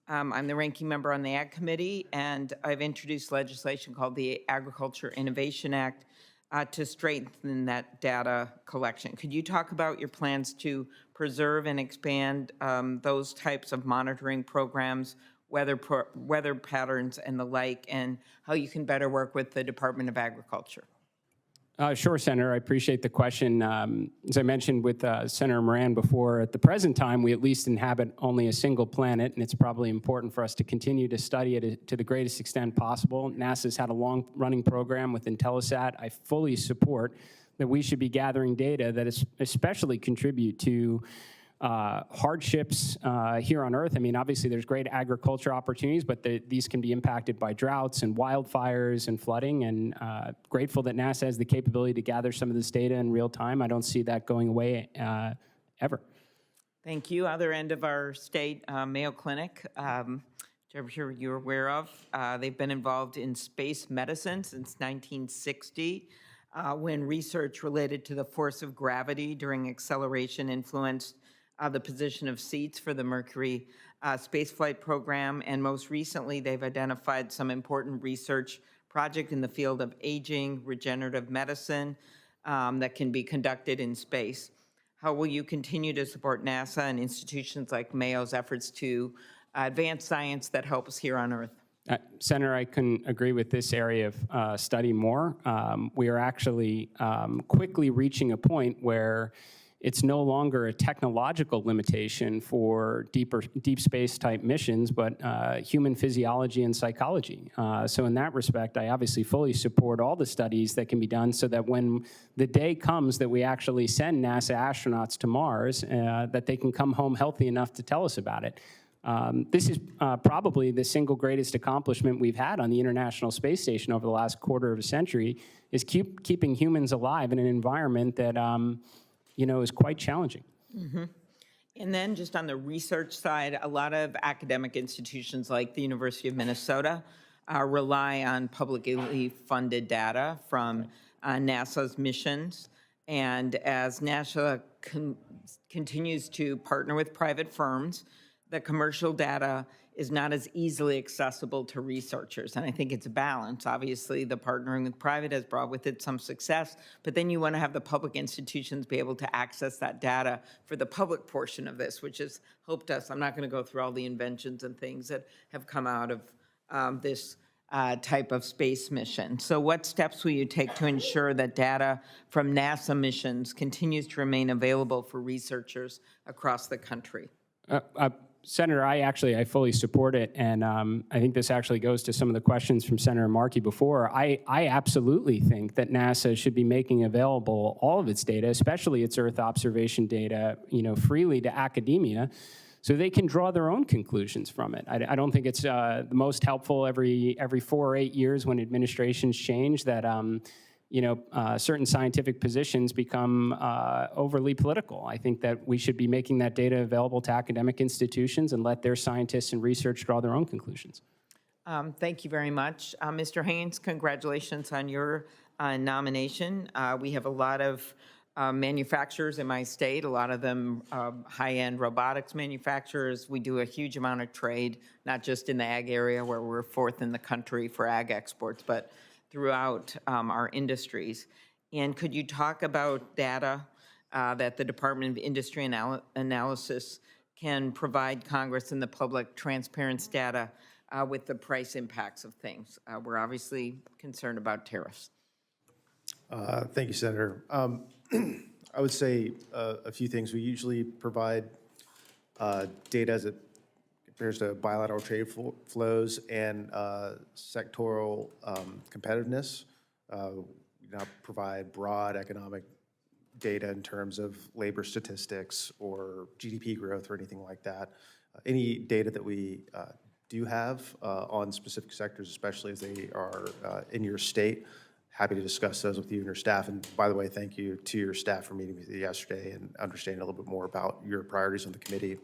I'm the ranking member on the Ag Committee, and I've introduced legislation called the Agriculture Innovation Act to strengthen that data collection. Could you talk about your plans to preserve and expand those types of monitoring programs, weather patterns and the like, and how you can better work with the Department of Agriculture? Sure, Senator. I appreciate the question. As I mentioned with Senator Moran before, at the present time, we at least inhabit only a single planet, and it's probably important for us to continue to study it to the greatest extent possible. NASA's had a long-running program with Intelsat. I fully support that we should be gathering data that especially contribute to hardships here on Earth. I mean, obviously there's great agriculture opportunities, but these can be impacted by droughts and wildfires and flooding, and grateful that NASA has the capability to gather some of this data in real time. I don't see that going away ever. Thank you. Other end of our state, Mayo Clinic, which I'm sure you're aware of. They've been involved in space medicine since 1960, when research related to the force of gravity during acceleration influenced the position of seats for the Mercury spaceflight program, and most recently they've identified some important research project in the field of aging, regenerative medicine that can be conducted in space. How will you continue to support NASA and institutions like Mayo's efforts to advance science that helps here on Earth? Senator, I couldn't agree with this area of study more. We are actually quickly reaching a point where it's no longer a technological limitation for deep space type missions, but human physiology and psychology. So in that respect, I obviously fully support all the studies that can be done so that when the day comes that we actually send NASA astronauts to Mars, that they can come home healthy enough to tell us about it. This is probably the single greatest accomplishment we've had on the International Space Station over the last quarter of a century, is keeping humans alive in an environment that is quite challenging. And then just on the research side, a lot of academic institutions like the University of Minnesota rely on publicly funded data from NASA's missions. And as NASA continues to partner with private firms, the commercial data is not as easily accessible to researchers. And I think it's a balance. Obviously, the partnering with private has brought with it some success, but then you want to have the public institutions be able to access that data for the public portion of this, which has helped us. I'm not going to go through all the inventions and things that have come out of this type of space mission. So what steps will you take to ensure that data from NASA missions continues to remain available for researchers across the country? Senator, I fully support it, and I think this actually goes to some of the questions from Senator Markey before. I absolutely think that NASA should be making available all of its data, especially its Earth observation data, freely to academia, so they can draw their own conclusions from it. I don't think it's the most helpful every 4 or 8 years when administrations change that certain scientific positions become overly political. I think that we should be making that data available to academic institutions and let their scientists and research draw their own conclusions. Thank you very much. Mr. Haines, congratulations on your nomination. We have a lot of manufacturers in my state, a lot of them high-end robotics manufacturers. We do a huge amount of trade, not just in the ag area where we're 4th in the country for ag exports, but throughout our industries. And could you talk about data that the Department of Industry Analysis can provide Congress and the public, transparency data with the price impacts of things? We're obviously concerned about tariffs. Thank you, Senator. I would say a few things. We usually provide data as it compares to bilateral trade flows and sectoral competitiveness. We now provide broad economic data in terms of labor statistics or GDP growth or anything like that. Any data that we do have on specific sectors, especially as they are in your state, happy to discuss those with you and your staff. And by the way, thank you to your staff for meeting with you yesterday and understanding a little bit more about your priorities on the committee.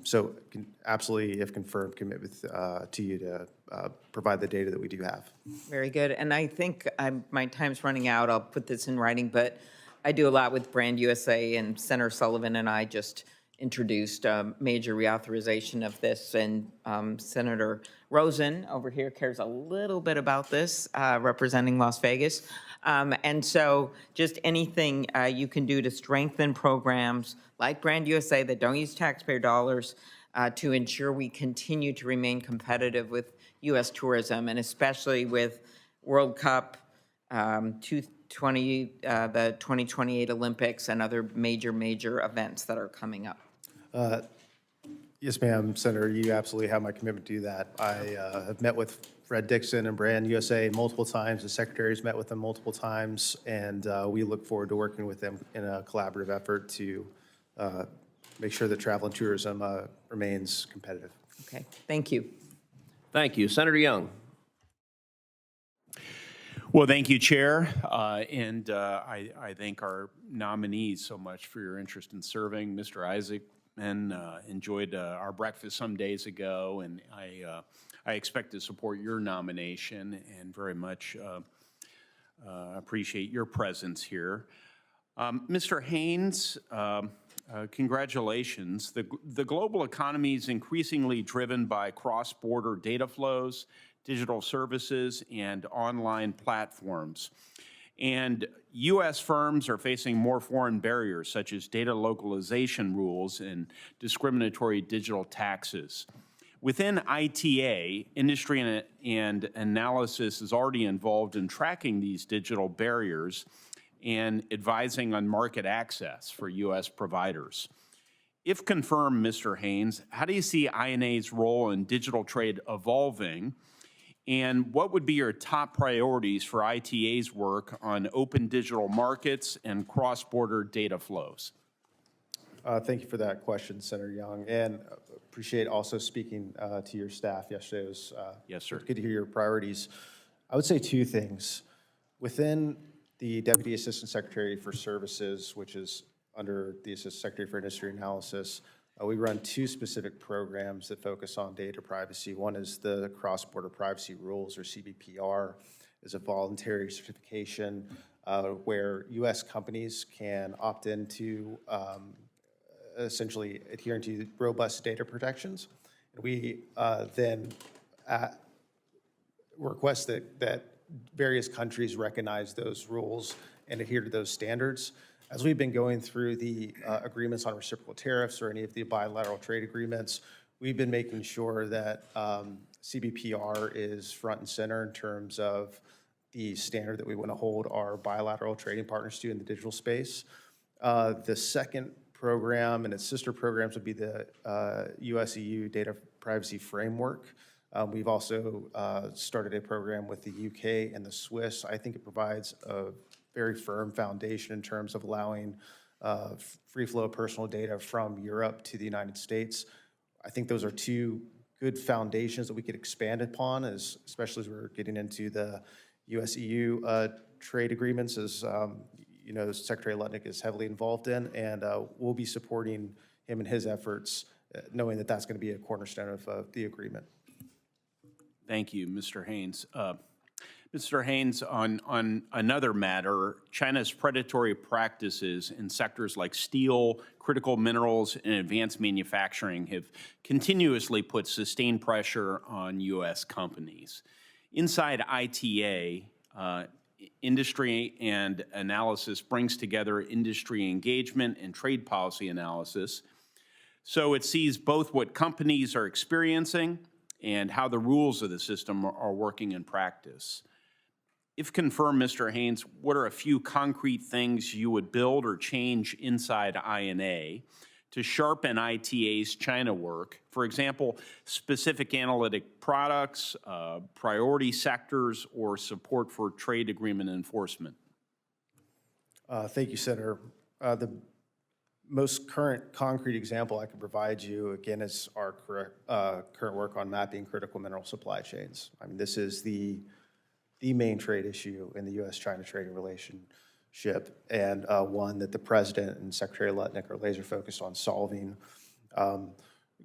So can absolutely, if confirmed, commit to you to provide the data that we do have. Very good. And I think my time's running out. I'll put this in writing, but I do a lot with Brand USA, and Senator Sullivan and I just introduced a major reauthorization of this, and Senator Rosen over here cares a little bit about this, representing Las Vegas. And so just anything you can do to strengthen programs like Brand USA that don't use taxpayer dollars to ensure we continue to remain competitive with U.S. tourism, and especially with World Cup, the 2028 Olympics, and other major events that are coming up. Yes, ma'am, Senator, you absolutely have my commitment to do that. I have met with Fred Dixon and Brand USA multiple times. The secretary's met with them multiple times, and we look forward to working with them in a collaborative effort to make sure that travel and tourism remains competitive. Okay, thank you. Thank you. Senator Young. Well, thank you, Chair, and I thank our nominees so much for your interest in serving. Mr. Isaacman enjoyed our breakfast some days ago, and I expect to support your nomination and very much appreciate your presence here. Mr. Haines, congratulations. The global economy is increasingly driven by cross-border data flows, digital services, and online platforms. And U.S. firms are facing more foreign barriers, such as data localization rules and discriminatory digital taxes. Within ITA, industry and analysis is already involved in tracking these digital barriers and advising on market access for U.S. providers. If confirmed, Mr. Haines, how do you see INA's role in digital trade evolving? And what would be your top priorities for ITA's work on open digital markets and cross-border data flows? Thank you for that question, Senator Young, and appreciate also speaking to your staff yesterday. It was Yes, sir. good to hear your priorities. I would say two things. Within the Deputy Assistant Secretary for Services, which is under the Assistant Secretary for Industry Analysis, we run two specific programs that focus on data privacy. One is the Cross-Border Privacy Rules, or CBPR, is a voluntary certification where U.S. companies can opt into essentially adhering to robust data protections. We then request that various countries recognize those rules and adhere to those standards. As we've been going through the agreements on reciprocal tariffs or any of the bilateral trade agreements, we've been making sure that CBPR is front and center in terms of the standard that we want to hold our bilateral trading partners to in the digital space. The second program and its sister programs would be the US-EU Data Privacy Framework. We've also started a program with the UK and the Swiss. I think it provides a very firm foundation in terms of allowing free flow of personal data from Europe to the United States. I think those are two good foundations that we could expand upon, especially as we're getting into the US-EU trade agreements, as you know, Secretary Lutnick is heavily involved in, and we'll be supporting him in his efforts, knowing that that's going to be a cornerstone of the agreement. Thank you, Mr. Haines. Mr. Haines, on another matter, China's predatory practices in sectors like steel, critical minerals, and advanced manufacturing have continuously put sustained pressure on U.S. companies. Inside ITA, Industry and Analysis brings together industry engagement and trade policy analysis. So it sees both what companies are experiencing and how the rules of the system are working in practice. If confirmed, Mr. Haines, what are a few concrete things you would build or change inside INA to sharpen ITA's China work? For example, specific analytic products, priority sectors, or support for trade agreement enforcement? Thank you, Senator. The most current concrete example I can provide you, again, is our current work on mapping critical mineral supply chains. I mean, this is the main trade issue in the U.S.-China trading relationship, and one that the President and Secretary Lutnick are laser focused on solving.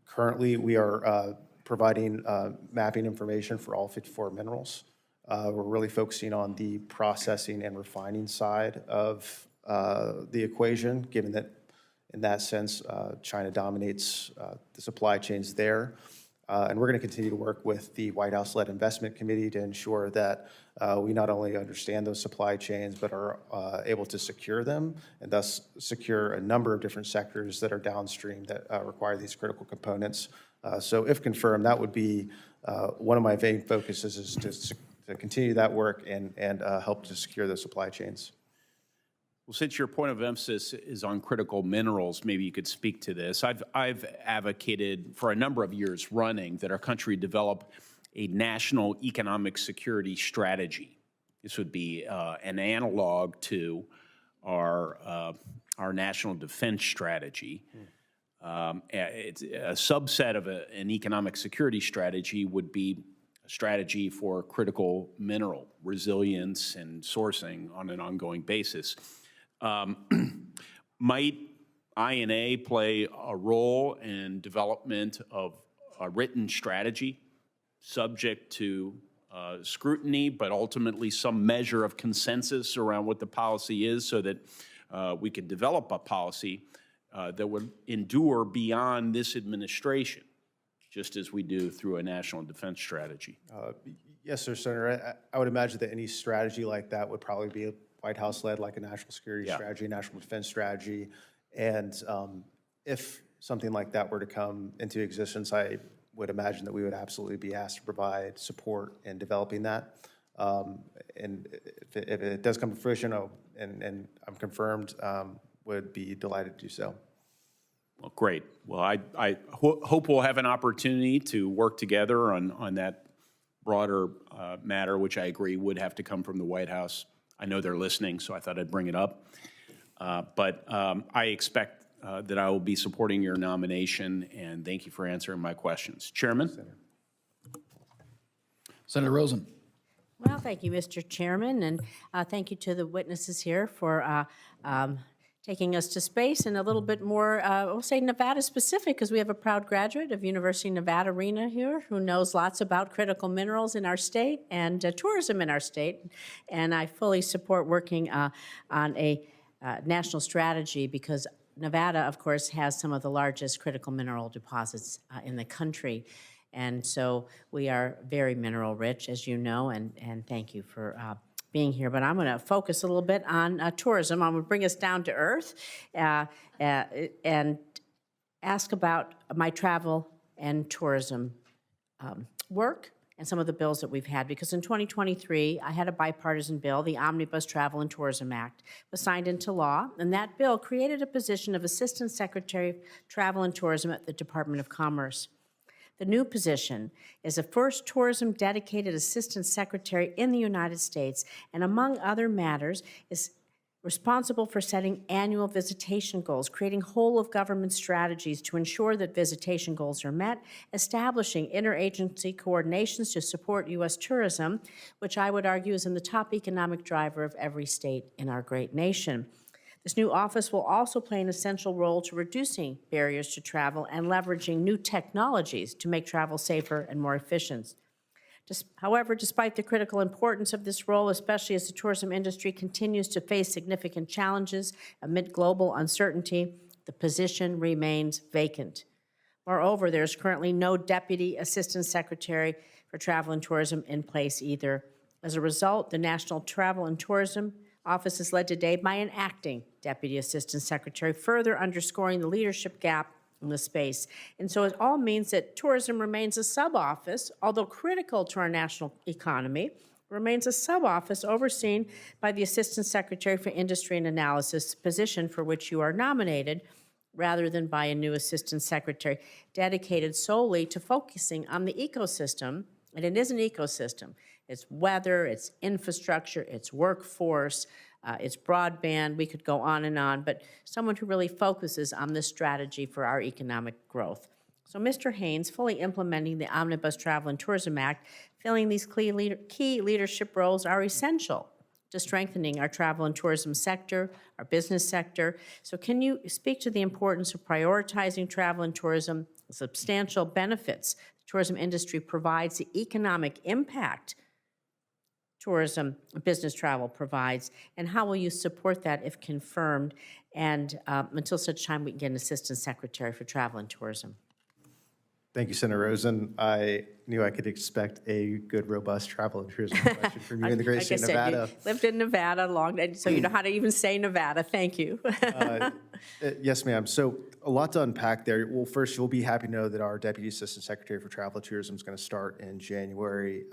Currently, we are providing mapping information for all 54 minerals. We're really focusing on the processing and refining side of the equation, given that in that sense, China dominates the supply chains there. And we're going to continue to work with the White House-led investment committee to ensure that we not only understand those supply chains, but are able to secure them, and thus secure a number of different sectors that are downstream that require these critical components. So if confirmed, that would be one of my main focuses, is to continue that work and help to secure those supply chains. Well, since your point of emphasis is on critical minerals, maybe you could speak to this. I've advocated for a number of years running that our country develop a national economic security strategy. This would be an analog to our national defense strategy. It's a subset of an economic security strategy would be a strategy for critical mineral resilience and sourcing on an ongoing basis. Might INA play a role in development of a written strategy subject to scrutiny, but ultimately some measure of consensus around what the policy is, so that we could develop a policy that would endure beyond this administration, just as we do through a national defense strategy? Yes, sir, Senator. I would imagine that any strategy like that would probably be White House-led, like a national security strategy, national defense strategy. And if something like that were to come into existence, I would imagine that we would absolutely be asked to provide support in developing that. And if it does come to fruition, and I'm confirmed, would be delighted to do so. Well, great. Well, I hope we'll have an opportunity to work together on that broader matter, which I agree would have to come from the White House. I know they're listening, so I thought I'd bring it up. But I expect that I will be supporting your nomination, and thank you for answering my questions. Chairman? Senator Rosen. Well, thank you, Mr. Chairman, and thank you to the witnesses here for taking us to space and a little bit more, we'll say Nevada-specific, because we have a proud graduate of University of Nevada, Rena, here, who knows lots about critical minerals in our state and tourism in our state. And I fully support working on a national strategy, because Nevada, of course, has some of the largest critical mineral deposits in the country. And so we are very mineral rich, as you know, and thank you for being here. But I'm going to focus a little bit on tourism. I'm going to bring us down to earth and ask about my travel and tourism work and some of the bills that we've had. Because in 2023, I had a bipartisan bill, the Omnibus Travel and Tourism Act, was signed into law, and that bill created a position of Assistant Secretary of Travel and Tourism at the Department of Commerce. The new position is the first tourism-dedicated assistant secretary in the United States, and among other matters, is responsible for setting annual visitation goals, creating whole-of-government strategies to ensure that visitation goals are met, establishing interagency coordinations to support U.S. tourism, which I would argue is in the top economic driver of every state in our great nation. This new office will also play an essential role to reducing barriers to travel and leveraging new technologies to make travel safer and more efficient. However, despite the critical importance of this role, especially as the tourism industry continues to face significant challenges amid global uncertainty, the position remains vacant. Moreover, there is currently no Deputy Assistant Secretary for Travel and Tourism in place either. As a result, the National Travel and Tourism Office is led today by an acting Deputy Assistant Secretary, further underscoring the leadership gap in the space. And so it all means that tourism remains a sub-office, although critical to our national economy, remains a sub-office overseen by the Assistant Secretary for Industry and Analysis, position for which you are nominated, rather than by a new Assistant Secretary dedicated solely to focusing on the ecosystem. And it is an ecosystem. It's weather, it's infrastructure, it's workforce, it's broadband. We could go on, but someone who really focuses on this strategy for our economic growth. So Mr. Haines, fully implementing the Omnibus Travel and Tourism Act, filling these key leadership roles are essential to strengthening our travel and tourism sector, our business sector. So can you speak to the importance of prioritizing travel and tourism, the substantial benefits the tourism industry provides, the economic impact tourism, business travel provides, and how will you support that if confirmed, and until such time we can get an Assistant Secretary for Travel and Tourism? Thank you, Senator Rosen. I knew I could expect a good, robust travel and tourism question from you in the great state of Nevada. Like I said, you lived in Nevada long, so you know how to even say Nevada. Thank you. Yes, ma'am. So a lot to unpack there. Well, first, you'll be happy to know that our Deputy Assistant Secretary for Travel and Tourism is going to start in January.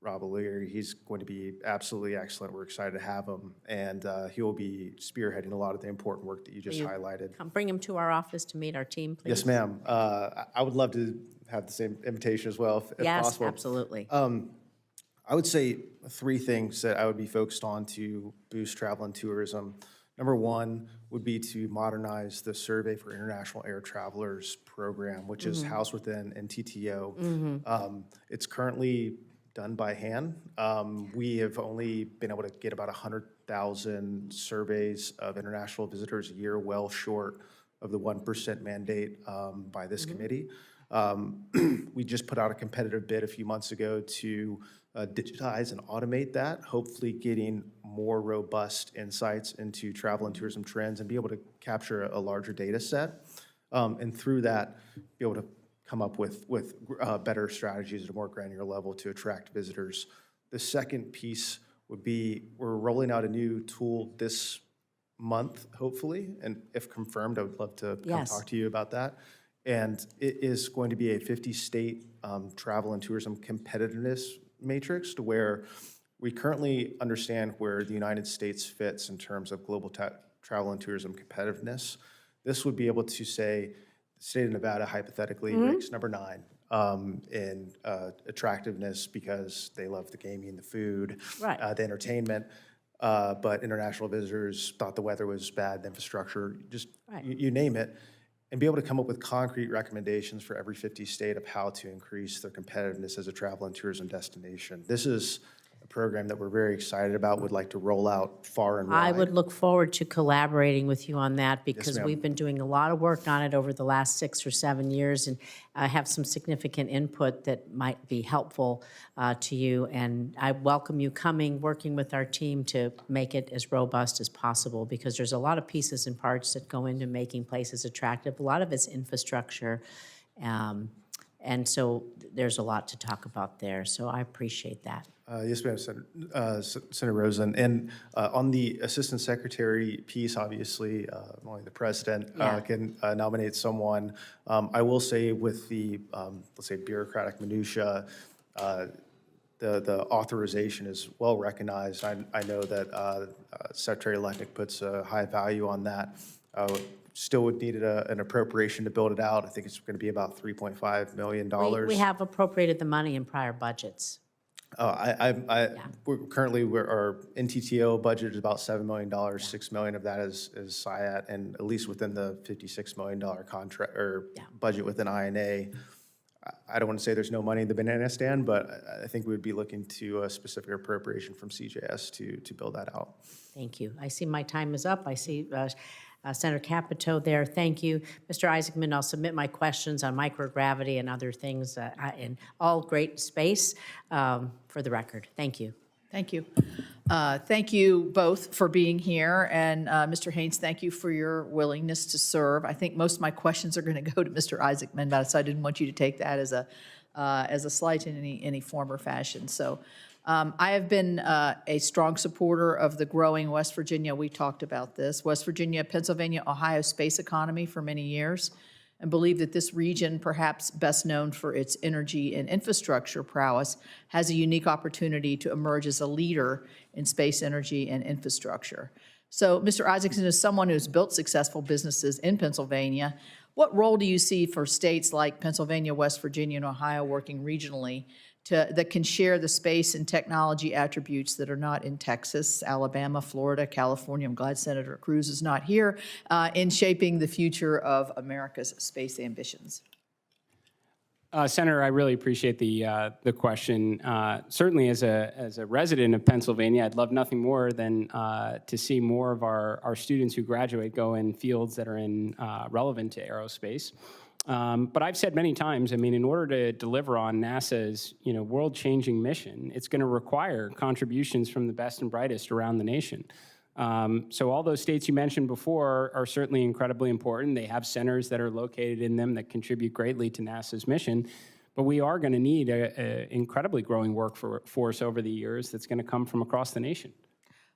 Rob O'Leary, he's going to be absolutely excellent. We're excited to have him, and he will be spearheading a lot of the important work that you just highlighted. Come bring him to our office to meet our team, please. Yes, ma'am. I would love to have the same invitation as well, if possible. Yes, absolutely. I would say three things that I would be focused on to boost travel and tourism. Number one would be to modernize the Survey for International Air Travelers program, which is housed within NTTO. It's currently done by hand. We have only been able to get about 100,000 surveys of international visitors a year, well short of the 1% mandate by this committee. We just put out a competitive bid a few months ago to digitize and automate that, hopefully getting more robust insights into travel and tourism trends and be able to capture a larger data set. And through that, be able to come up with better strategies at a more granular level to attract visitors. The second piece would be we're rolling out a new tool this month, hopefully, and if confirmed, I would love to come talk to you about that. And it is going to be a 50-state travel and tourism competitiveness matrix, to where we currently understand where the United States fits in terms of global travel and tourism competitiveness. This would be able to say, the state of Nevada hypothetically ranks number 9 in attractiveness because they love the gaming, the food, the entertainment. but international visitors thought the weather was bad, the infrastructure, just Right. you name it, and be able to come up with concrete recommendations for every 50 state of how to increase their competitiveness as a travel and tourism destination. This is a program that we're very excited about, would like to roll out far and wide. I would look forward to collaborating with you on that because ma'am. we've been doing a lot of work on it over the last 6 or 7 years, and I have some significant input that might be helpful to you. And I welcome you coming, working with our team to make it as robust as possible, because there's a lot of pieces and parts that go into making places attractive. A lot of it's infrastructure. And so there's a lot to talk about there. So I appreciate that. Yes, ma'am, Senator Rosen. And on the Assistant Secretary piece, obviously, only the President can nominate someone. I will say with the, let's say, bureaucratic minutia, the authorization is well recognized. I know that Secretary Lechnick puts a high value on that. Still would need an appropriation to build it out. I think it's going to be about $3.5 million. We have appropriated the money in prior budgets. We're currently, our NTTO budget is about $7 million. $6 million of that is SIAT, and at least within the $56 million contract or budget within INA. I don't want to say there's no money in the banana stand, but I think we would be looking to a specific appropriation from CJS to build that out. Thank you. I see my time is up. I see Senator Capito there. Thank you. Mr. Isaacman, I'll submit my questions on microgravity and other things in all great space for the record. Thank you. Thank you. Thank you both for being here. And Mr. Haines, thank you for your willingness to serve. I think most of my questions are going to go to Mr. Isaacman, but so I didn't want you to take that as a slight in any form or fashion. So I have been a strong supporter of the growing West Virginia, we talked about this, West Virginia, Pennsylvania, Ohio space economy for many years, and believe that this region, perhaps best known for its energy and infrastructure prowess, has a unique opportunity to emerge as a leader in space energy and infrastructure. So, Mr. Isaacman, as someone who's built successful businesses in Pennsylvania, what role do you see for states like Pennsylvania, West Virginia, and Ohio working regionally that can share the space and technology attributes that are not in Texas, Alabama, Florida, California? I'm glad Senator Cruz is not here, in shaping the future of America's space ambitions. Senator, I really appreciate the question. Certainly, as a resident of Pennsylvania, I'd love nothing more than to see more of our students who graduate go in fields that are relevant to aerospace. But I've said many times, I mean, in order to deliver on NASA's world-changing mission, it's going to require contributions from the best and brightest around the nation. So all those states you mentioned before are certainly incredibly important. They have centers that are located in them that contribute greatly to NASA's mission. But we are going to need an incredibly growing workforce over the years that's going to come from across the nation.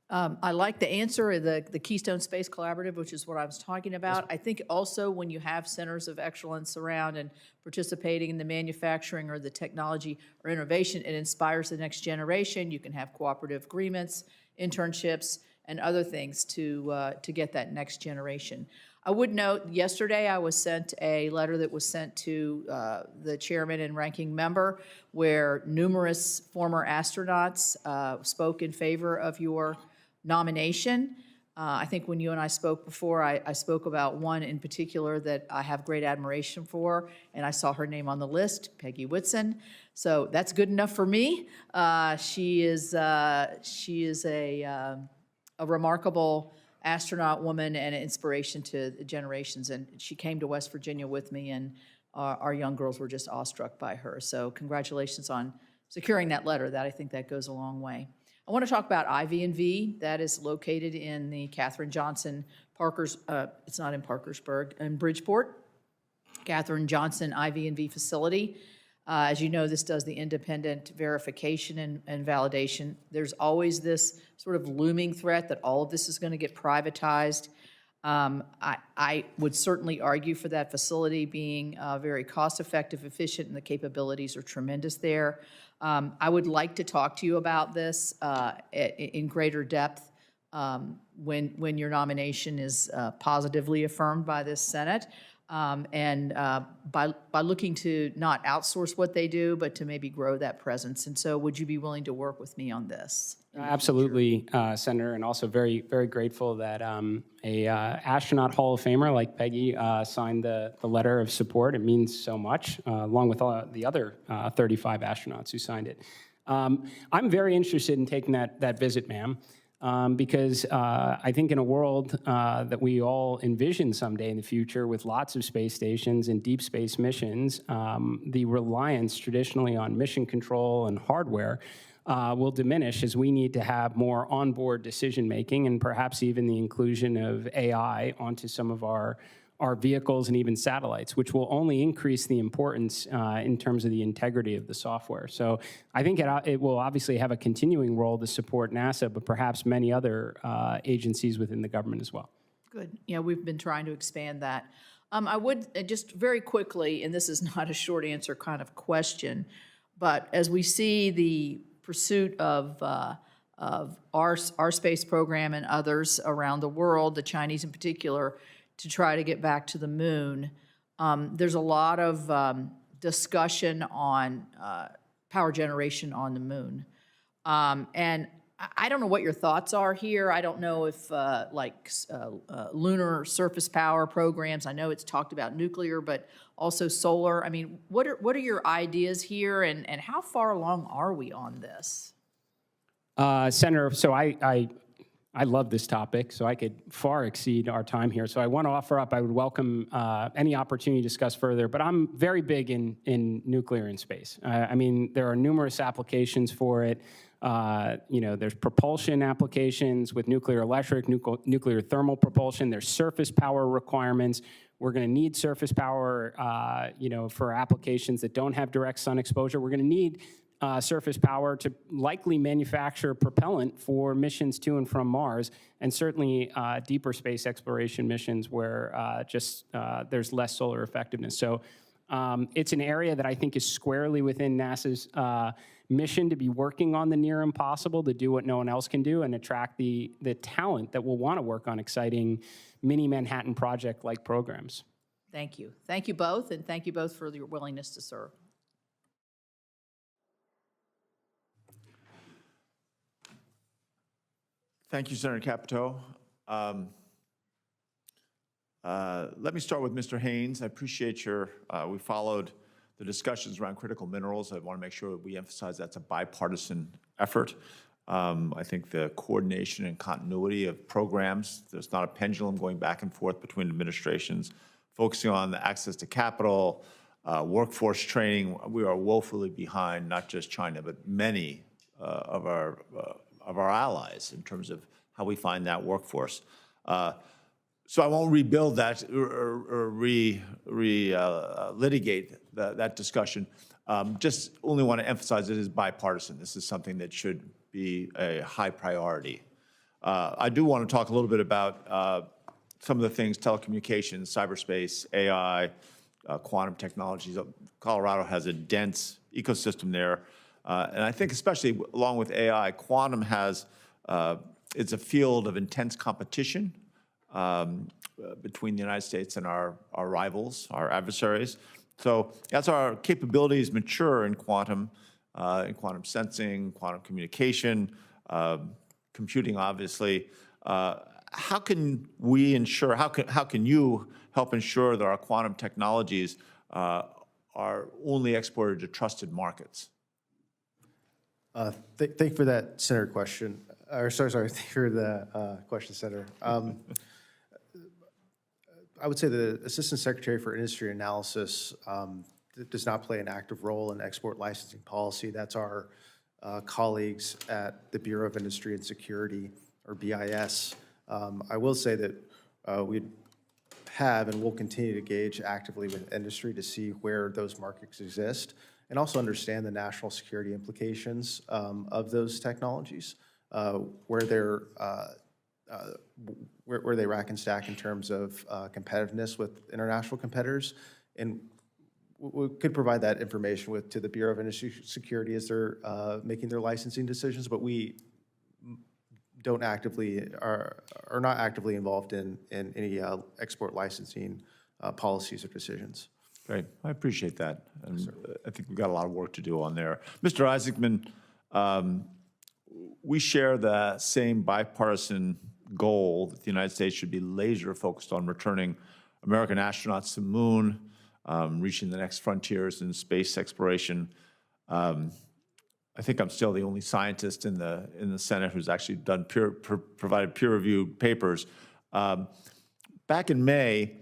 I like the answer, the Keystone Space Collaborative, which is what I was talking about. I think also when you have centers of excellence around and participating in the manufacturing or the technology or innovation, it inspires the next generation. You can have cooperative agreements, internships, and other things to get that next generation. I would note, yesterday I was sent a letter that was sent to the chairman and ranking member where numerous former astronauts spoke in favor of your nomination. I think when you and I spoke before, I spoke about one in particular that I have great admiration for, and I saw her name on the list, Peggy Whitson. So that's good enough for me. She is a remarkable astronaut woman and an inspiration to generations, and she came to West Virginia with me, and our young girls were just awestruck by her. So congratulations on securing that letter. That I think that goes a long way. I want to talk about IV&V. That is located in the Katherine Johnson it's not in Parkersburg, in Bridgeport. Katherine Johnson IV&V facility. As you know, this does the independent verification and validation. There's always this sort of looming threat that all of this is going to get privatized. I would certainly argue for that facility being very cost-effective, efficient, and the capabilities are tremendous there. I would like to talk to you about this in greater depth when your nomination is positively affirmed by this Senate. and by looking to not outsource what they do, but to maybe grow that presence. And so would you be willing to work with me on this? Absolutely, Senator, and also very, very grateful that a astronaut Hall of Famer like Peggy signed the letter of support. It means so much, along with all the other 35 astronauts who signed it. I'm very interested in taking that visit, ma'am, because I think in a world that we all envision someday in the future with lots of space stations and deep space missions, the reliance traditionally on mission control and hardware will diminish as we need to have more onboard decision-making and perhaps even the inclusion of AI onto some of our vehicles and even satellites, which will only increase the importance in terms of the integrity of the software. So I think it will obviously have a continuing role to support NASA, but perhaps many other agencies within the government as well. Good. Yeah, we've been trying to expand that. I would just very quickly, and this is not a short answer kind of question, but as we see the pursuit of our space program and others around the world, the Chinese in particular, to try to get back to the moon, there's a lot of discussion on power generation on the moon. And I don't know what your thoughts are here. I don't know if lunar surface power programs, I know it's talked about nuclear, but also solar. I mean, what are your ideas here, and how far along are we on this? Senator, so I love this topic, so I could far exceed our time here. So I want to offer up, I would welcome any opportunity to discuss further, but I'm very big in nuclear and space. I mean, there are numerous applications for it. There's propulsion applications with nuclear electric, nuclear thermal propulsion. There's surface power requirements. We're going to need surface power, for applications that don't have direct sun exposure. We're going to need surface power to likely manufacture propellant for missions to and from Mars, and certainly deeper space exploration missions where there's less solar effectiveness. So it's an area that I think is squarely within NASA's mission to be working on the near impossible, to do what no one else can do, and attract the talent that will want to work on exciting mini Manhattan Project-like programs. Thank you. Thank you both, and thank you both for your willingness to serve. Thank you, Senator Capito. Let me start with Mr. Haines. I appreciate we followed the discussions around critical minerals. I want to make sure that we emphasize that's a bipartisan effort. I think the coordination and continuity of programs, there's not a pendulum going back and forth between administrations, focusing on the access to capital, workforce training. We are woefully behind, not just China, but many of our allies in terms of how we find that workforce. So I won't rebuild that or litigate that discussion. Just only want to emphasize it is bipartisan. This is something that should be a high priority. I do want to talk a little bit about some of the things, telecommunications, cyberspace, AI, quantum technologies. Colorado has a dense ecosystem there. And I think especially along with AI, quantum it's a field of intense competition between the United States and our rivals, our adversaries. So as our capabilities mature in quantum sensing, quantum communication, computing, obviously, how can we ensure, how can you help ensure that our quantum technologies are only exported to trusted markets? Thank you for that, Senator, question. Thank you for the question, Senator. I would say the Assistant Secretary for Industry Analysis does not play an active role in export licensing policy. That's our colleagues at the Bureau of Industry and Security, or BIS. I will say that we have and will continue to engage actively with industry to see where those markets exist and also understand the national security implications of those technologies, where they rack and stack in terms of competitiveness with international competitors. And we could provide that information to the Bureau of Industry Security as they're making their licensing decisions, but we are not actively involved in any export licensing policies or decisions. Great, I appreciate that. And I think we've got a lot of work to do on there. Mr. Isaacman, we share the same bipartisan goal that the United States should be laser focused on returning American astronauts to the moon, reaching the next frontiers in space exploration. I think I'm still the only scientist in the Senate who's actually done provided peer-reviewed papers. Back in May,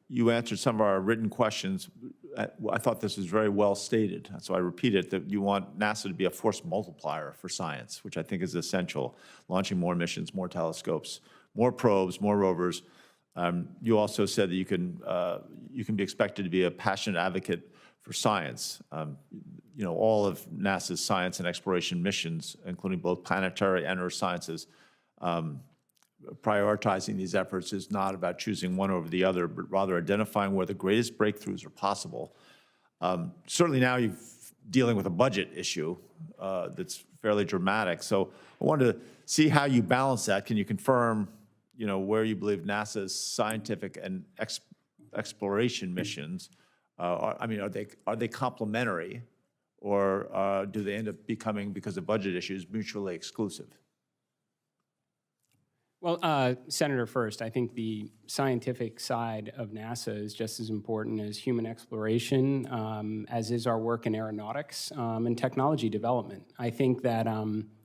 you answered some of our written questions. I thought this was very well stated, so I repeat it, that you want NASA to be a force multiplier for science, which I think is essential, launching more missions, more telescopes, more probes, more rovers. You also said that you can be expected to be a passionate advocate for science. You know, all of NASA's science and exploration missions, including both planetary and earth sciences, prioritizing these efforts is not about choosing one over the other, but rather identifying where the greatest breakthroughs are possible. Certainly now you're dealing with a budget issue that's fairly dramatic. So I wanted to see how you balance that. Can you confirm, you know, where you believe NASA's scientific and exploration missions are they complementary, or do they end up becoming, because of budget issues, mutually exclusive? Well, Senator, first, I think the scientific side of NASA is just as important as human exploration, as is our work in aeronautics and technology development. I think that,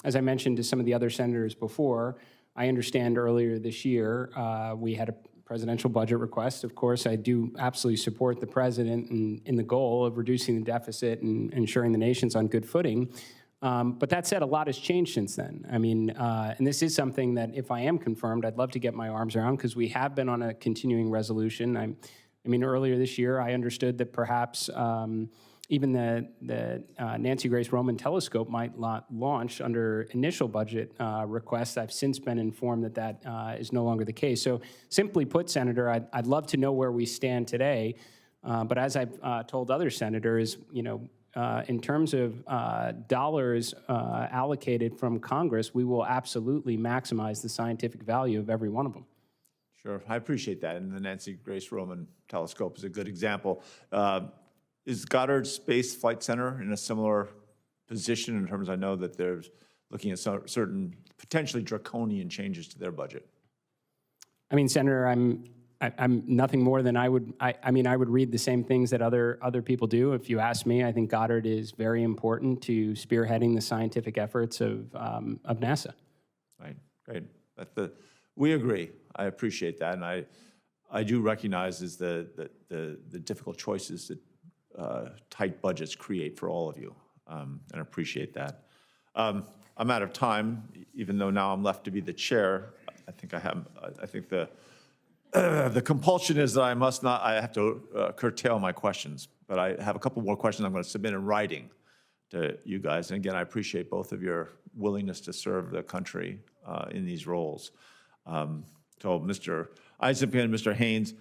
as I mentioned to some of the other senators before, I understand earlier this year we had a presidential budget request. Of course, I do absolutely support the president in the goal of reducing the deficit and ensuring the nation's on good footing. But that said, a lot has changed since then. I mean, and this is something that if I am confirmed, I'd love to get my arms around, because we have been on a continuing resolution. I mean, earlier this year, I understood that perhaps even the Nancy Grace Roman telescope might launch under initial budget requests. I've since been informed that that is no longer the case. So simply put, Senator, I'd love to know where we stand today. But as I've told other senators, you know, in terms of dollars allocated from Congress, we will absolutely maximize the scientific value of every one of them. Sure, I appreciate that. And the Nancy Grace Roman telescope is a good example. Is Goddard Space Flight Center in a similar position in terms, I know that they're looking at certain potentially draconian changes to their budget? I mean, Senator, I'm nothing more than I would read the same things that other people do. If you ask me, I think Goddard is very important to spearheading the scientific efforts of NASA. Right, great. We agree. I appreciate that, and I do recognize the difficult choices that tight budgets create for all of you, and I appreciate that. I'm out of time, even though now I'm left to be the chair. I think the compulsion is that I have to curtail my questions, but I have a couple more questions I'm going to submit in writing to you guys. And again, I appreciate both of your willingness to serve the country in these roles. So Mr. Isaacman and Mr. Haines,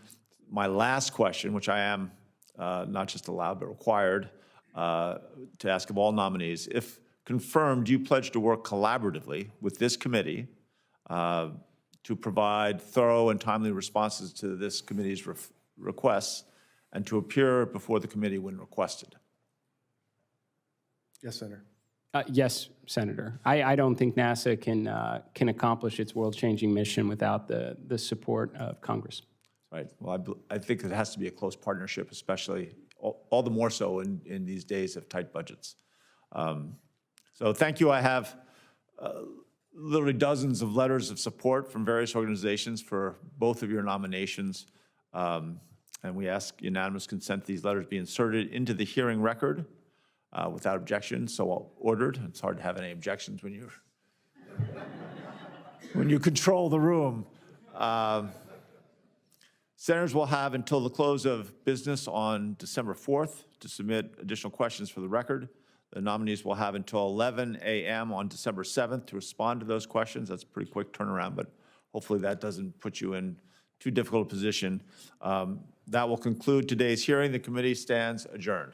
my last question, which I am not just allowed but required to ask of all nominees, if confirmed, do you pledge to work collaboratively with this committee to provide thorough and timely responses to this committee's requests and to appear before the committee when requested? Yes, Senator. Yes, Senator. I don't think NASA can accomplish its world-changing mission without the support of Congress. Right. Well, I think it has to be a close partnership, especially all the more so in these days of tight budgets. So thank you. I have literally dozens of letters of support from various organizations for both of your nominations. And we ask unanimous consent these letters be inserted into the hearing record without objection, so ordered. It's hard to have any objections when you control the room. Senators will have until the close of business on December 4th to submit additional questions for the record. The nominees will have until 11 a.m. on December 7th to respond to those questions. That's a pretty quick turnaround, but hopefully that doesn't put you in too difficult a position. That will conclude today's hearing. The committee stands adjourned.